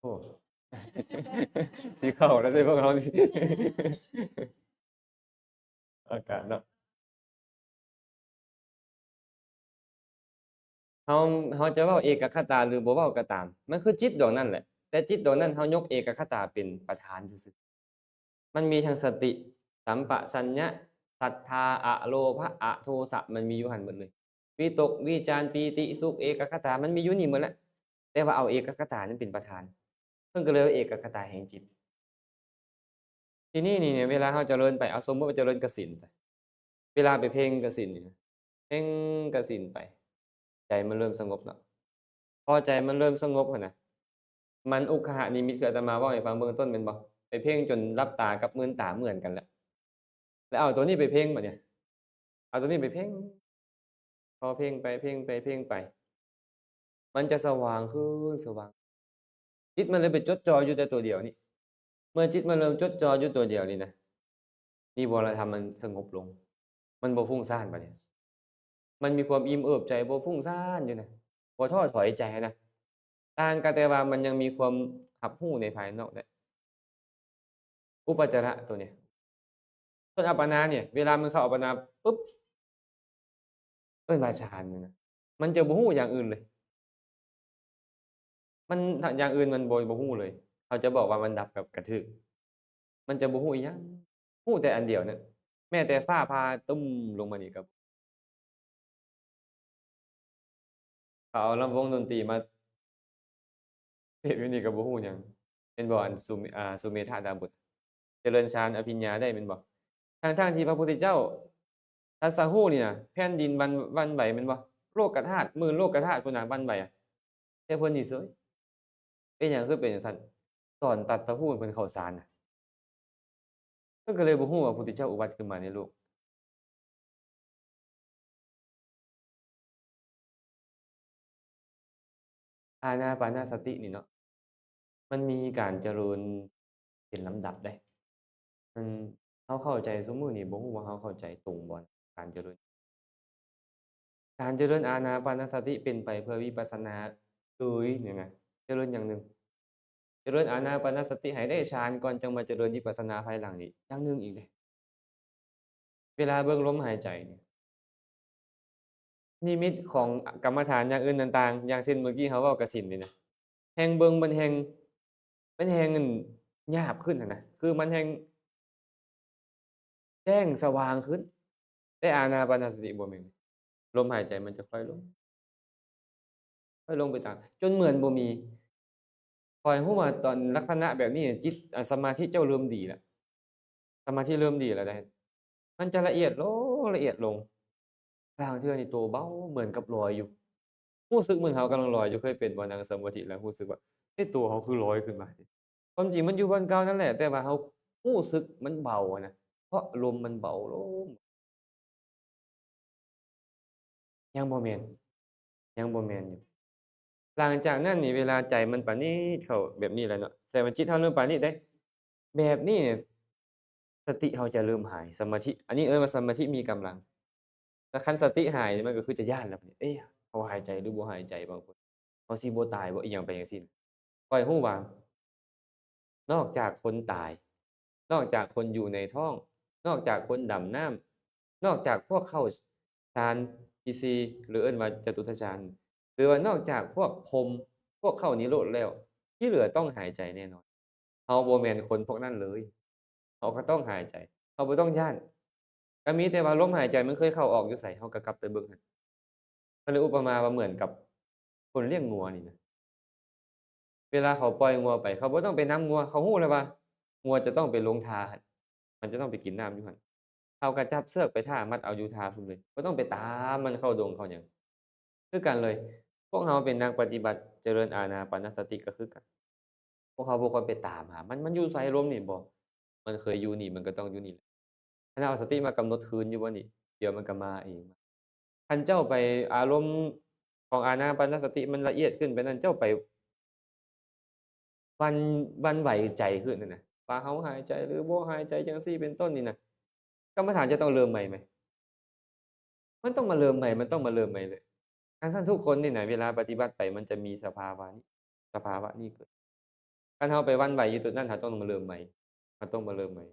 โอ้สิเข้าแล้วเด้อพวกเรานี่อากาศเนาะ เราเราจะเว้าเอกคตาหรือบ่เว้าก็ตามมันคือจิตดวงนั้นแหละแต่จิตดวงนั้นเรายกเอกคตาเป็นประธานซื่อๆมันมีทั้งสติสัมปชัญญะศรัทธาอโลภะอโทสะมันมีอยู่หันหมดเลยวิตกวิจารปีติสุขเอกคตามันมีอยู่นี่หมดแล้วแต่ว่าเอาเอกคตานั้นเป็นประธานเพิ่นก็เลยว่าเอกคตาแห่งจิตทีนี้นี่เนี่ยเวลาเราเจริญไปเอาสมมุติว่าเจริญกสิณจ้ะเวลาไปเพ่งกสิณนี่นะเพ่งกสิณไปใจมันเริ่มสงบแล้ว พอใจมันเริ่มสงบหั้นน่ะมันอุกขหนิมิตคืออาตมาเว้าให้ฟังเบื้องต้นแม่นบ่ไปเพ่งจนหลับตากับมื่นตาเหมือนกันแล้วแล้วเอาตัวนี้ไปเพ่งบัดเนี่ยเอาตัวนี้ไปเพ่งพอเพ่งไปเพ่งไปเพ่งไปมันจะสว่างขึ้นสว่างจิตมันเลยไปจดจ่ออยู่แต่ตัวเดียวนี่เมื่อจิตมันเริ่มจดจ่ออยู่ตัวเดียวนี่นะนิวรธรรมมันสงบลงมันบ่ฟุ้งซ่านบัดเนี่ยมันมีความอิ่มเอิบใจบ่ฟุ้งซ่านอยู่นะบ่ท้อถอยใจนะต่างกันแต่ว่ามันยังมีความหับหู้ในภายนอกได้อุปจาระตัวเนี้ยส่วนอัปปนาเนี่ยเวลามันเข้าอัปปนาปุ๊บเอิ้นว่าฌานนี่นะมันจะบ่ฮู้อย่างอื่นเลยมันถ้าอย่างอื่นมันบ่ฮู้เลยเขาจะบอกว่ามันดับก็ถูกมันจะบ่ฮู้อิหยังฮู้แต่อันเดียวเนี่ยแม้แต่ฟ้าผ่าตึ้มลงมานี่ก็เขาเอาลำวงดนตรีมาเทศอยู่นี่ก็บ่ฮู้หยังแม่นบ่อันสุเมธาดาบทเจริญฌานอภิญญาได้แม่นบ่ทั้งๆที่พระพุทธเจ้าตรัสรู้นี่น่ะแผ่นดินหวั่นไหวแม่นบ่โลกธาตุหมื่นโลกธาตุพุ่นน่ะหวั่นไหวอะแต่เพิ่นนี่เฉยเป็นหยังคือเป็นจังซั่นตอนตรัสรู้เพิ่นเข้าฌานน่ะเพิ่นก็เลยบ่ฮู้ว่าพระพุทธเจ้าอุบัติขึ้นมาในโลกอานาปานสตินี่เนาะมันมีการเจริญเป็นลำดับได้มันเราเข้าใจซุมื้อนี้บ่ฮู้ว่าเราเข้าใจตรงบ่การเจริญ การเจริญอานาปานสติเป็นไปเพื่อวิปัสสนาเลยเนี่ยนะเจริญอย่างหนึ่งเจริญอานาปานสติให้ได้ฌานก่อนจังมาเจริญวิปัสสนาภายหลังนี่อย่างหนึ่งอีกเดะเวลาเบิ่งลมหายใจเนี่ยนิมิตของกรรมฐานอย่างอื่นต่างๆอย่างเช่นเมื่อกี้เราเว้ากสิณนี่นะแฮ่งเบิ่งมันแฮ่งอันหยาบขึ้นอะนะคือมันแฮ่งแจ้งสว่างขึ้นแต่อานาปานสติบ่แม่นลมหายใจมันจะค่อยลงไปตามจนเหมือนบ่มี ข้อยรู้ว่าตอนลักษณะแบบนี้จิตสมาธิเจ้าเริ่มดีแล้วสมาธิเริ่มดีแล้วได้มันจะละเอียดลงละเอียดลงบางเทื่อนี่ตัวเบาเหมือนกับลอยอยู่รู้สึกเหมือนเรากำลังลอยอยู่เคยเป็นบ่นั่งสมาธิแล้วรู้สึกว่าเอ๊ะตัวเราคือลอยขึ้นมาความจริงมันอยู่บอนเก่านั่นแหละแต่ว่าเรารู้สึกมันเบาอะนะเพราะลมมันเบาลงยังบ่แม่นยังบ่แม่นอยู่หลังจากนั้นนี่เวลาใจมันประณีตเข้าแบบนี้แหละเนาะแต่ว่าจิตเราเริ่มประณีตได้แบบนี้เนี่ย สติเราจะเริ่มหายสมาธิอันนี้เอิ้นว่าสมาธิมีกำลังแต่คันสติหายนี่มันก็คือจะย้านแล้วบัดนี้เอ๊ะเราหายใจหรือบ่หายใจบางคนเราสิบ่ตายบ่อิหยังไปจั่งซี้ข้อยรู้ว่านอกจากคนตายนอกจากคนอยู่ในท้องนอกจากคนดำน้ำนอกจากพวกเข้าฌาน EC หรือเอิ้นว่าจตุตถฌานหรือว่านอกจากพวกพรหมพวกเข้านิโรธแล้วที่เหลือต้องหายใจแน่นอนเราบ่แม่นคนพวกนั้นเลยเราก็ต้องหายใจ เราบ่ต้องย้านก็มีแต่ว่าลมหายใจมันเคยเข้าออกอยู่ไสเราก็กลับไปเบิ่งหั่นก็เลยอุปมาว่าเหมือนกับคนเลี้ยงงัวนี่นะเวลาเขาปล่อยงัวไปเขาบ่ต้องไปนำงัวเขารู้แล้วว่างัวจะต้องไปลงท่าหั่นมันจะต้องไปกินน้ำอยู่หั่นเขาก็จับเชือกไปท่ามัดเอาอยู่ท่าพุ่นเลยบ่ต้องไปตามมันเข้าดงเข้าหยังคือกันเลยพวกเราเป็นนักปฏิบัติเจริญอานาปานสติก็คือกันพวกเราบ่ควรไปตามหามันอยู่ไสลมนี่บ่มันเคยอยู่นี่มันก็ต้องอยู่นี่ ถ้าเอาสติมากำหนดคืนอยู่บ่นี่เดี๋ยวมันก็มาเองคันเจ้าไปอารมณ์ของอานาปานสติมันละเอียดขึ้นไปนั้นเจ้าไปหวั่นไหวใจขึ้นนั่นน่ะว่าเราหายใจหรือบ่หายใจจังซี่เป็นต้นนี่น่ะกรรมฐานจะต้องเริ่มใหม่ไหมมันต้องมาเริ่มใหม่มันต้องมาเริ่มใหม่เลยทั้งๆทุกคนนี่น่ะเวลาปฏิบัติไปมันจะมีสภาวะนี้เกิดคันเราไปหวั่นไหวอยู่จุดนั้นเราต้องมาเริ่มใหม่เราต้องมาเริ่มใหม่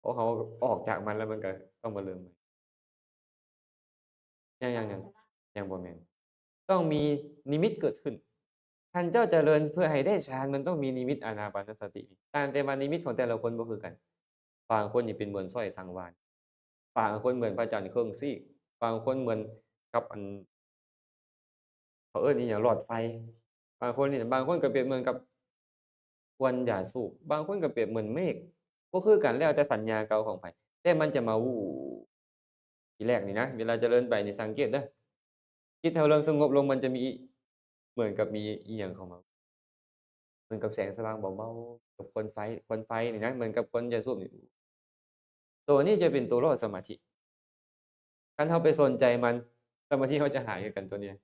พอเราออกจากมันแล้วมันก็ต้องมาเริ่มใหม่ยังๆๆยังบ่แม่น ต้องมีนิมิตเกิดขึ้นคันเจ้าเจริญเพื่อให้ได้ฌานมันต้องมีนิมิตอานาปานสติการแต่ว่านิมิตของแต่ละคนบ่คือกันบางคนนี่เป็นเหมือนสร้อยสังวาลบางคนเหมือนพระจันทร์ครึ่งซีกบางคนเหมือนกับเขาเอิ้นอิหยังหลอดไฟบางคนนี่บางคนก็เปรียบเหมือนกับควันหญ้าสูบบางคนก็เปรียบเหมือนเมฆบ่คือกันแล้วแต่สัญญาเก่าของไผแต่มันจะมาวู้ทีแรกนี่นะเวลาเจริญไปนี่สังเกตเด้อจิตเราเริ่มสงบลงมันจะมี เหมือนกับมีอีหยังเข้ามาเหมือนกับแสงสว่างเบาๆกับควันไฟนี่นะเหมือนกับควันยาสูบนี่ตัวนี้จะเป็นตัวล่อสมาธิคันเราไปสนใจมันสมาธิเราจะหายคือกันตัวเนี้ย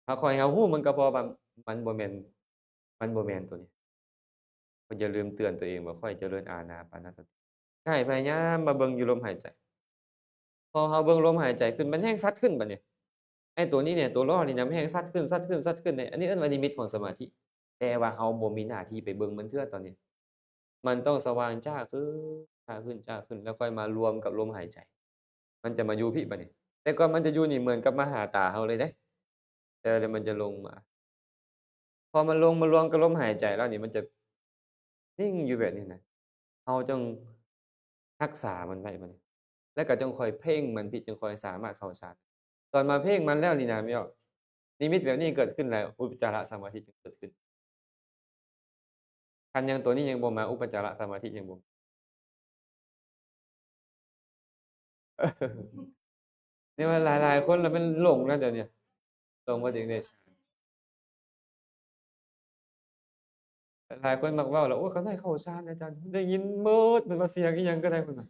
ถ้าข้อยเรารู้มันก็พอว่ามันบ่แม่นมันบ่แม่นตัวนี้ก็อย่าลืมเตือนตัวเองว่าค่อยเจริญอานาปานสติให้พยายามมาเบิ่งอยู่ลมหายใจพอเราเบิ่งลมหายใจขึ้นมันแฮ่งชัดขึ้นบัดนี้ไอ้ตัวนี้เนี่ยตัวล่อนี่นะมันแฮ่งชัดขึ้นเนี่ยอันนี้เอิ้นว่านิมิตของสมาธิแต่ว่าเราบ่มีหน้าที่ไปเบิ่งมันเทื่อตอนนี้มันต้องสว่างจ้าขึ้นแล้วค่อยมารวมกับลมหายใจมันจะมาอยู่พี่บัดนี้แต่ก่อนมันจะอยู่นี่เหมือนกับมาหาตาเราเลยเดะแต่เดี๋ยวมันจะลงมาพอมันลงมารวมกับลมหายใจแล้วนี่มันจะนิ่งอยู่แบบนี้นะเราจงรักษามันไว้บัดนี้แล้วก็จงคอยเพ่งมันพี่จึงค่อยสามารถเข้าฌานตอนมาเพ่งมันแล้วนี่นะนิมิตแบบนี้เกิดขึ้นแล้วอุปจารสมาธิจึงเกิดขึ้นคันยังตัวนี้ยังบ่มาอุปจารสมาธิยังบ่เออเนี่ยว่าหลายๆคนแล้วมันหลงนะเดี๋ยวเนี้ยหลงว่าตัวเองได้ฌานหลายคนมักเว้าแล้วโอ้ยเขาได้เข้าฌานอาจารย์ได้ยินหมดมันว่าเสียงอิหยังก็ได้เพิ่นว่า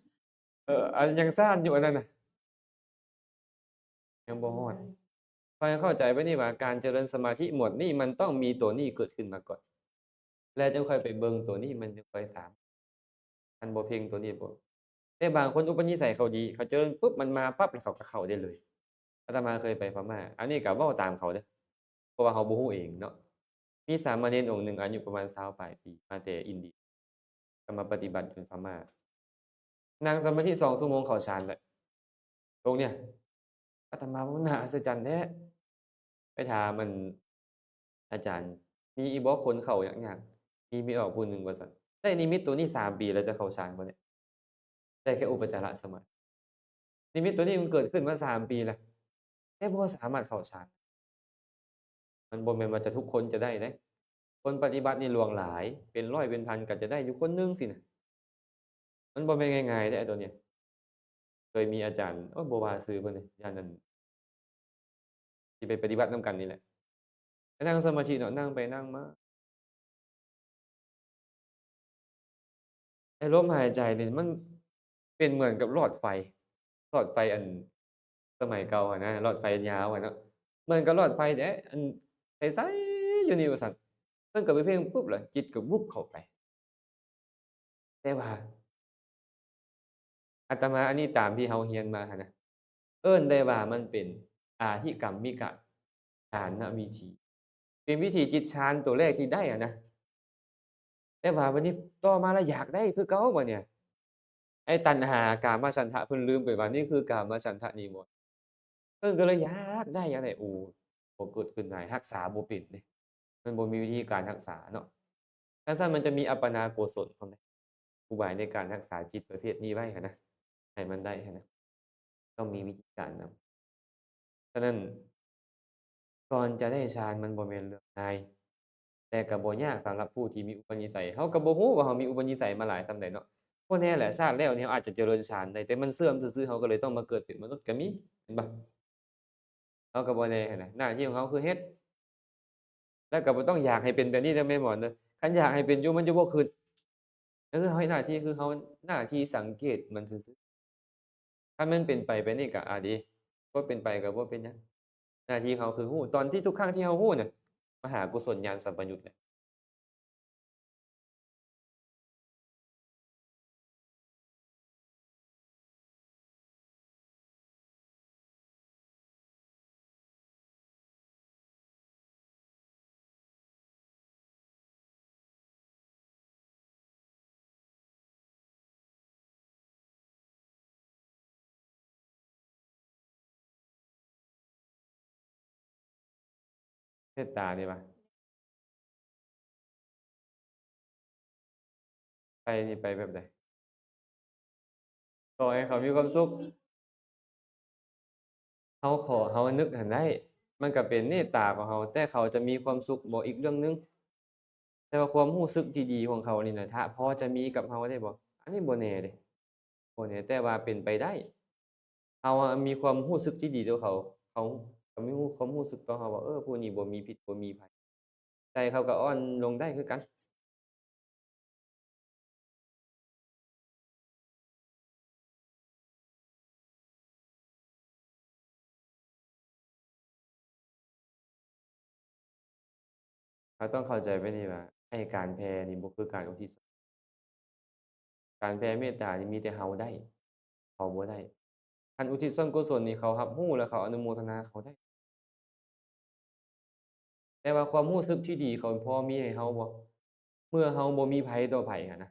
อันยังซ่านอยู่อันนั้นน่ะยังบ่ฮอดข้อยเข้าใจไว้นี่ว่าการเจริญสมาธิหมวดนี้มันต้องมีตัวนี้เกิดขึ้นมาก่อนแล้วจึงค่อยไปเบิ่งตัวนี้มันจึงค่อยตามคันบ่เพ่งตัวนี้บ่แต่บางคนอุปนิสัยเขาดีเขาเจริญปุ๊บมันมาปั๊บแล้วเขาก็เข้าได้เลยอาตมาเคยไปพม่าอันนี้ก็เว้าตามเขาเด้อเพราะว่าเราบ่รู้เองเนาะมีสามเณรองค์หนึ่งอายุประมาณ20ปลายปีมาแต่อินเดียก็มาปฏิบัติอยู่พม่านั่งสมาธิ2ชั่วโมงเข้าฌานแล้วตรงเนี้ยอาตมาว่ามันน่าอัศจรรย์แท้ไปถามอั่นอาจารย์มีอีบ่คนเข้ายากๆมีออกผู้หนึ่งว่าซั่นได้นิมิตตัวนี้3ปีแล้วจะเข้าฌานบ่เนี่ยได้แค่อุปจารสมาธินิมิตตัวนี้มันเกิดขึ้นมา3ปีแล้วแต่บ่สามารถเข้าฌานมันบ่แม่นว่าจะทุกคนจะได้เดะคนปฏิบัตินี่หลวงหลายเป็นร้อยเป็นพันก็จะได้อยู่คนหนึ่งสิน่ะมันบ่แม่นง่ายๆเดะไอ้ตัวเนี้ยเคยมีอาจารย์โอ๊ยบ่ว่าชื่อเพิ่นเลยย้านนั้นที่ไปปฏิบัตินำกันนี่แหละไปนั่งสมาธิเนาะนั่งไปนั่งมาไอ้ลมหายใจนี่มันเป็นเหมือนกับหลอดไฟอันสมัยเก่าอะนะหลอดไฟยาวอะเนาะเหมือนกับหลอดไฟแต๊ะอันใสๆอยู่นี่ว่าซั่นเพิ่นก็ไปเพ่งปุ๊บแล้วจิตก็วุบเข้าไปแต่ว่าอาตมาอันนี้ตามที่เราเรียนมาหั้นนะเอิ้นได้ว่ามันเป็นอาธิกรรมิกฌานวิธีเป็นวิธีจิตฌานตัวแรกที่ได้อะนะแต่ว่าบัดนี้ต่อมาแล้วอยากได้คือเก่าบัดเนี่ยไอ้ตัณหากามฉันทะเพิ่นลืมไปว่านี่คือกามฉันทะนิวรณ์เพิ่นก็เลยอยากได้โอ้พอเกิดขึ้นได้รักษาบ่เป็นเดะมันบ่มีวิธีการรักษาเนาะคันซั้นมันจะมีอัปปนาโกศลพร้อมเดะอุบายในการรักษาจิตประเภทนี้ไว้หั้นนะให้มันได้หั้นนะต้องมีวิธีการนำฉะนั้นก่อนจะได้ฌานมันบ่แม่นเรื่องง่าย แต่ก็บ่ยากสำหรับผู้ที่มีอุปนิสัยเราก็บ่ฮู้ว่าเรามีอุปนิสัยมาหลายส่ำใดเนาะบ่แน่แหละชาติแล้วนี่เราอาจจะเจริญฌานได้แต่มันเสื่อมซื่อๆเราก็เลยต้องมาเกิดเป็นมนุษย์ก็มีเห็นเปล่าเราก็บ่แน่หั้นน่ะหน้าที่ของเราคือเฮ็ดแล้วก็บ่ต้องอยากให้เป็นแบบนี้เด้อแม่หมอนเด้อคันอยากให้เป็นอยู่มันจะบ่ขึ้นก็คือเราเฮ็ดหน้าที่คือเราหน้าที่สังเกตมันซื่อๆคันมันเป็นไปแบบนี้ก็ดีบ่เป็นไปก็บ่เป็นหยังหน้าที่เขาคือฮู้ตอนที่ทุกครั้งที่เราฮู้น่ะมหากุศลญาณสัมปยุตแหละเมตตานี่เปล่าไปนี่ไปแบบใด ขอให้เขามีความสุขเขานึกหั้นได้มันก็เป็นเมตตาของเขาแต่เขาจะมีความสุขบ่อีกเรื่องหนึ่งแต่ว่าความรู้สึกที่ดีของเขานี่น่ะถ้าพอจะมีกับเราได้บ่อันนี้บ่แน่เดะบ่แน่แต่ว่าเป็นไปได้เราอะมีความรู้สึกที่ดีต่อเขา ก็มีความรู้สึกต่อเขาว่าผู้นี้บ่มีพิษบ่มีภัยใจเขาก็อ่อนลงได้คือกันเราต้องเข้าใจไว้นี่ว่าไอ้การแผ่นี่บ่คือการอุทิศการแผ่เมตตานี่มีแต่เราได้เขาบ่ได้คันอุทิศส่วนกุศลนี่เขารับรู้แล้วเขาอนุโมทนาเขาได้แต่ว่าความรู้สึกที่ดีเขาพอมีให้เราบ่เมื่อเราบ่มีภัยต่อไผอะนะ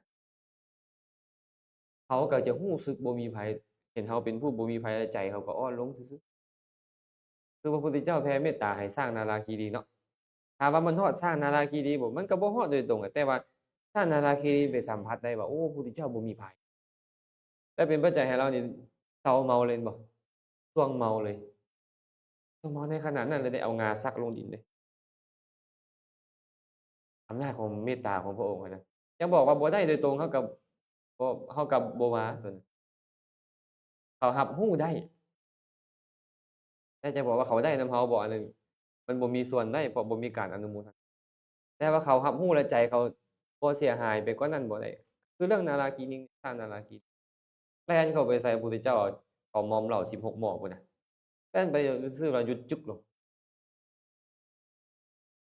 เขาก็จะรู้สึกบ่มีภัยเห็นเราเป็นผู้บ่มีภัยแล้วใจเขาก็อ่อนลงซื่อๆคือพระพุทธเจ้าแผ่เมตตาให้สร้างนาราคีรีเนาะ ถามว่ามันฮอดช้างนาราคีรีบ่มันก็บ่ฮอดโดยตรงอะแต่ว่าช้างนาราคีรีไปสัมผัสได้ว่าพระพุทธเจ้าบ่มีภัยและเป็นปัจจัยให้เรานี่เซาเมาเลยแม่นบ่ท่วงเมาเลยท่วงเมาในขณะนั้นเลยได้เอางาซักลงดินเดะอำนาจของเมตตาของพระองค์อะนะยังบอกว่าบ่ได้โดยตรงเฮากับบ่ว่าตัวนั้นเขารับรู้ได้แต่จะบอกว่าเขาได้นำเราบ่อันนั้นมันบ่มีส่วนได้เพราะบ่มีการอนุโมทนาแต่ว่าเขารับรู้และใจเขาบ่เสียหายไปกว่านั้นบ่ได้คือเรื่องนาราคีนีช้างนาราคีแล่นเข้าไปใส่พระพุทธเจ้าเอามอมเหล้า16หม้อพู้นน่ะ แล่นไปซื่อๆแล้วหยุดจึกลง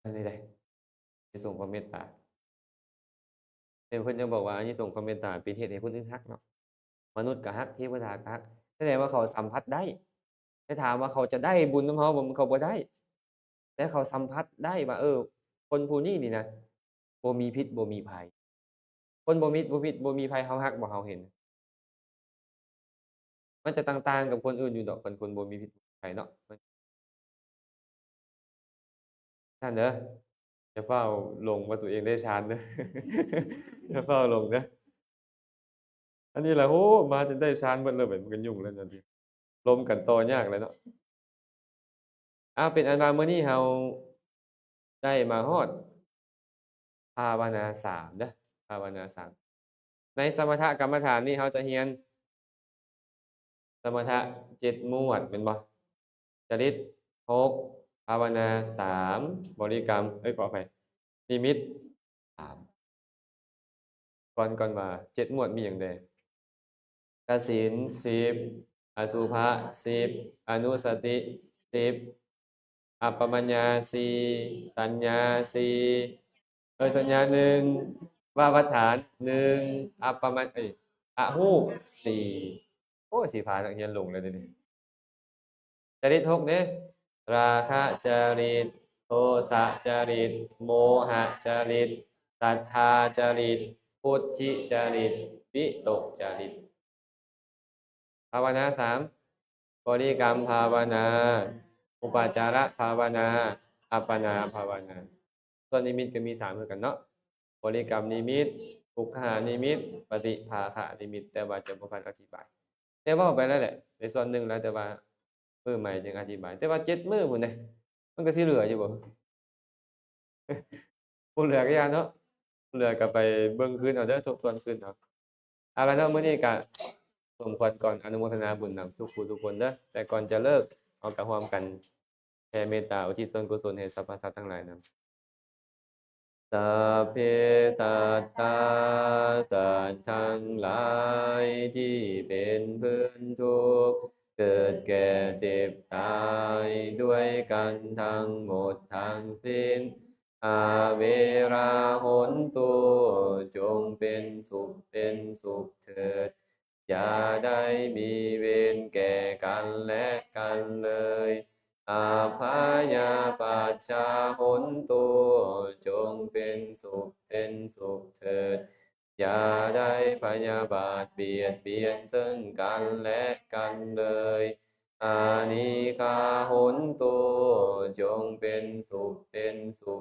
อันนี้ได้อานิสงส์ความเมตตาแต่เพิ่นยังบอกว่าอานิสงส์ความเมตตาเป็นเหตุให้คนอื่นรักเนาะมนุษย์ก็รักเทวดาก็รักแสดงว่าเขาสัมผัสได้แต่ถามว่าเขาจะได้บุญนำเราบ่เขาบ่ได้แต่เขาสัมผัสได้ว่าคนผู้นี้นี่นะบ่มีพิษบ่มีภัยคนบ่มิตรบ่พิษบ่มีภัยเรารักบ่เราเห็นมันจะต่างๆกับคนอื่นอยู่ดอกคันคนบ่มีพิษบ่มีภัยเนาะมันนั่นเด้ออย่าเฝ้าหลงว่าตัวเองได้ฌานเด้ออย่าเฝ้าหลงเด้อ อันนี้แหละมาจนได้ฌานเบิดเลยมันก็ยุ่งแล้วจั่งซี้ล้มกันต่อยากเลยเนาะเป็นอันว่ามื้อนี้เราได้มาฮอดภาวนา3เด้อภาวนา3ในสมถกรรมฐานนี่เราจะเรียนสมถะ7หมวดแม่นบ่จริต6ภาวนา3บริกรรมขออภัยนิมิต3ก่อนว่า7หมวดมีหยังแหน่กสิณ10อสุภะ10อนุสติ10 อัปปมัญญาสี่สัญญาสี่สัญญา1วาวัฏฐาน1อัปปมัญอะฮูป4สิพานักเรียนหลงเลยเดี๋ยวนี้จริต6เด้ราคะจริตโทสะจริตโมหะจริตศรัทธาจริตพุทธิจริตวิตกจริตภาวนา3บริกรรมภาวนาอุปจารภาวนาอัปปนาภาวนาส่วนนิมิตก็มี3คือกันเนาะบริกรรมนิมิตทุกขานิมิตปฏิภาคนิมิตแต่ว่าจะบ่ทันอธิบายแต่เว้าไปแล้วแหละในส่วนหนึ่งแล้วแต่ว่ามื้อใหม่จึงอธิบายแต่ว่า7มื้อพู้นเดะมันก็สิเหลืออยู่บ่บ่เหลือก็อย่าเนาะเหลือก็ไปเบิ่งคืนเอาเด้อทบทวนคืนเอาเอาล่ะเนาะมื้อนี้ก็สมควรก่อนอนุโมทนาบุญนำทุกผู้ทุกคนเด้อแต่ก่อนจะเลิกเราก็ร่วมกันแผ่เมตตาอุทิศส่วนกุศลให้สรรพสัตว์ทั้งหลายนำ สัพเพสัตตาสัตว์ทั้งหลายที่เป็นพื้นทุกข์เกิดแก่เจ็บตายด้วยกันทั้งหมดทั้งสิ้นอาเวราหนตุจงเป็นสุขเถิดอย่าได้มีเวรแก่กันและกันเลยอาภายาปัชชาหนตุจงเป็นสุขเถิดอย่าได้พยาบาทเบียดเบียนซึ่งกันและกันเลยอานิฆาหนตุจงเป็นสุ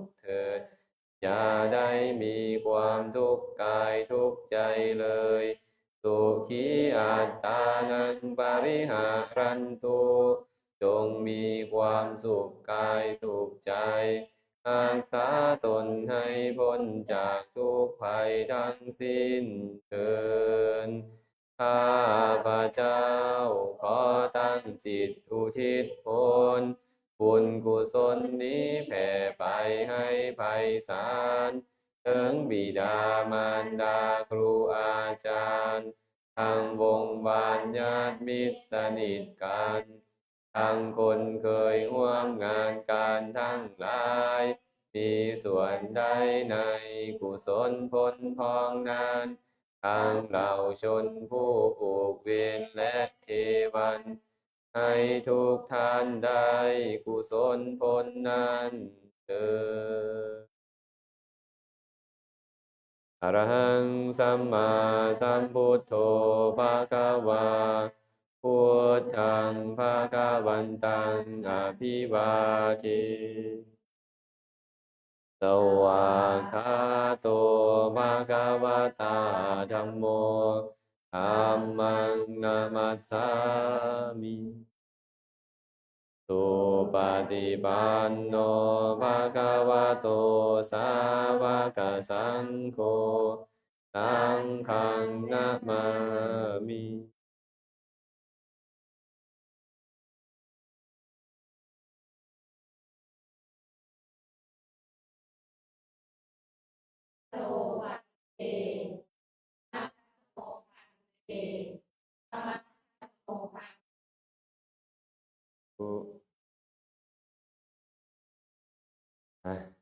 ขเถิดอย่าได้มีความทุกข์กายทุกข์ใจเลยสุขีอัตตานังปริหารันตุจงมีความสุขกายสุขใจรักษาตนให้พ้นจากทุกภัยทั้งสิ้นเถิดข้าพเจ้าขอตั้งจิตอุทิศผลบุ ศลนี้แผ่ไปให้ไพศาลถึงบิดามารดาครูอาจารย์ทั้งวงวานญาติมิตรสนิทกันทั้งคนเคยร่วมงานการทั้งหลายมีส่วนใดในกุศลผลพองนั้นทั้งเราชนผู้ผูกเวรและเทวัน ให้ทุกท่านได้กุศลผลนั้นเถิดอรหังสัมมาสัมพุทโธภะคะวาพุทธังภะคะวันตังอภิวาเทสวากขาโตภะคะวะตาธัมโมธัมมังนามัสสามิ สุปฏิปันโนภะคะวะโตสาวกสังโฆสังฆังนะมามิอุอ่ะ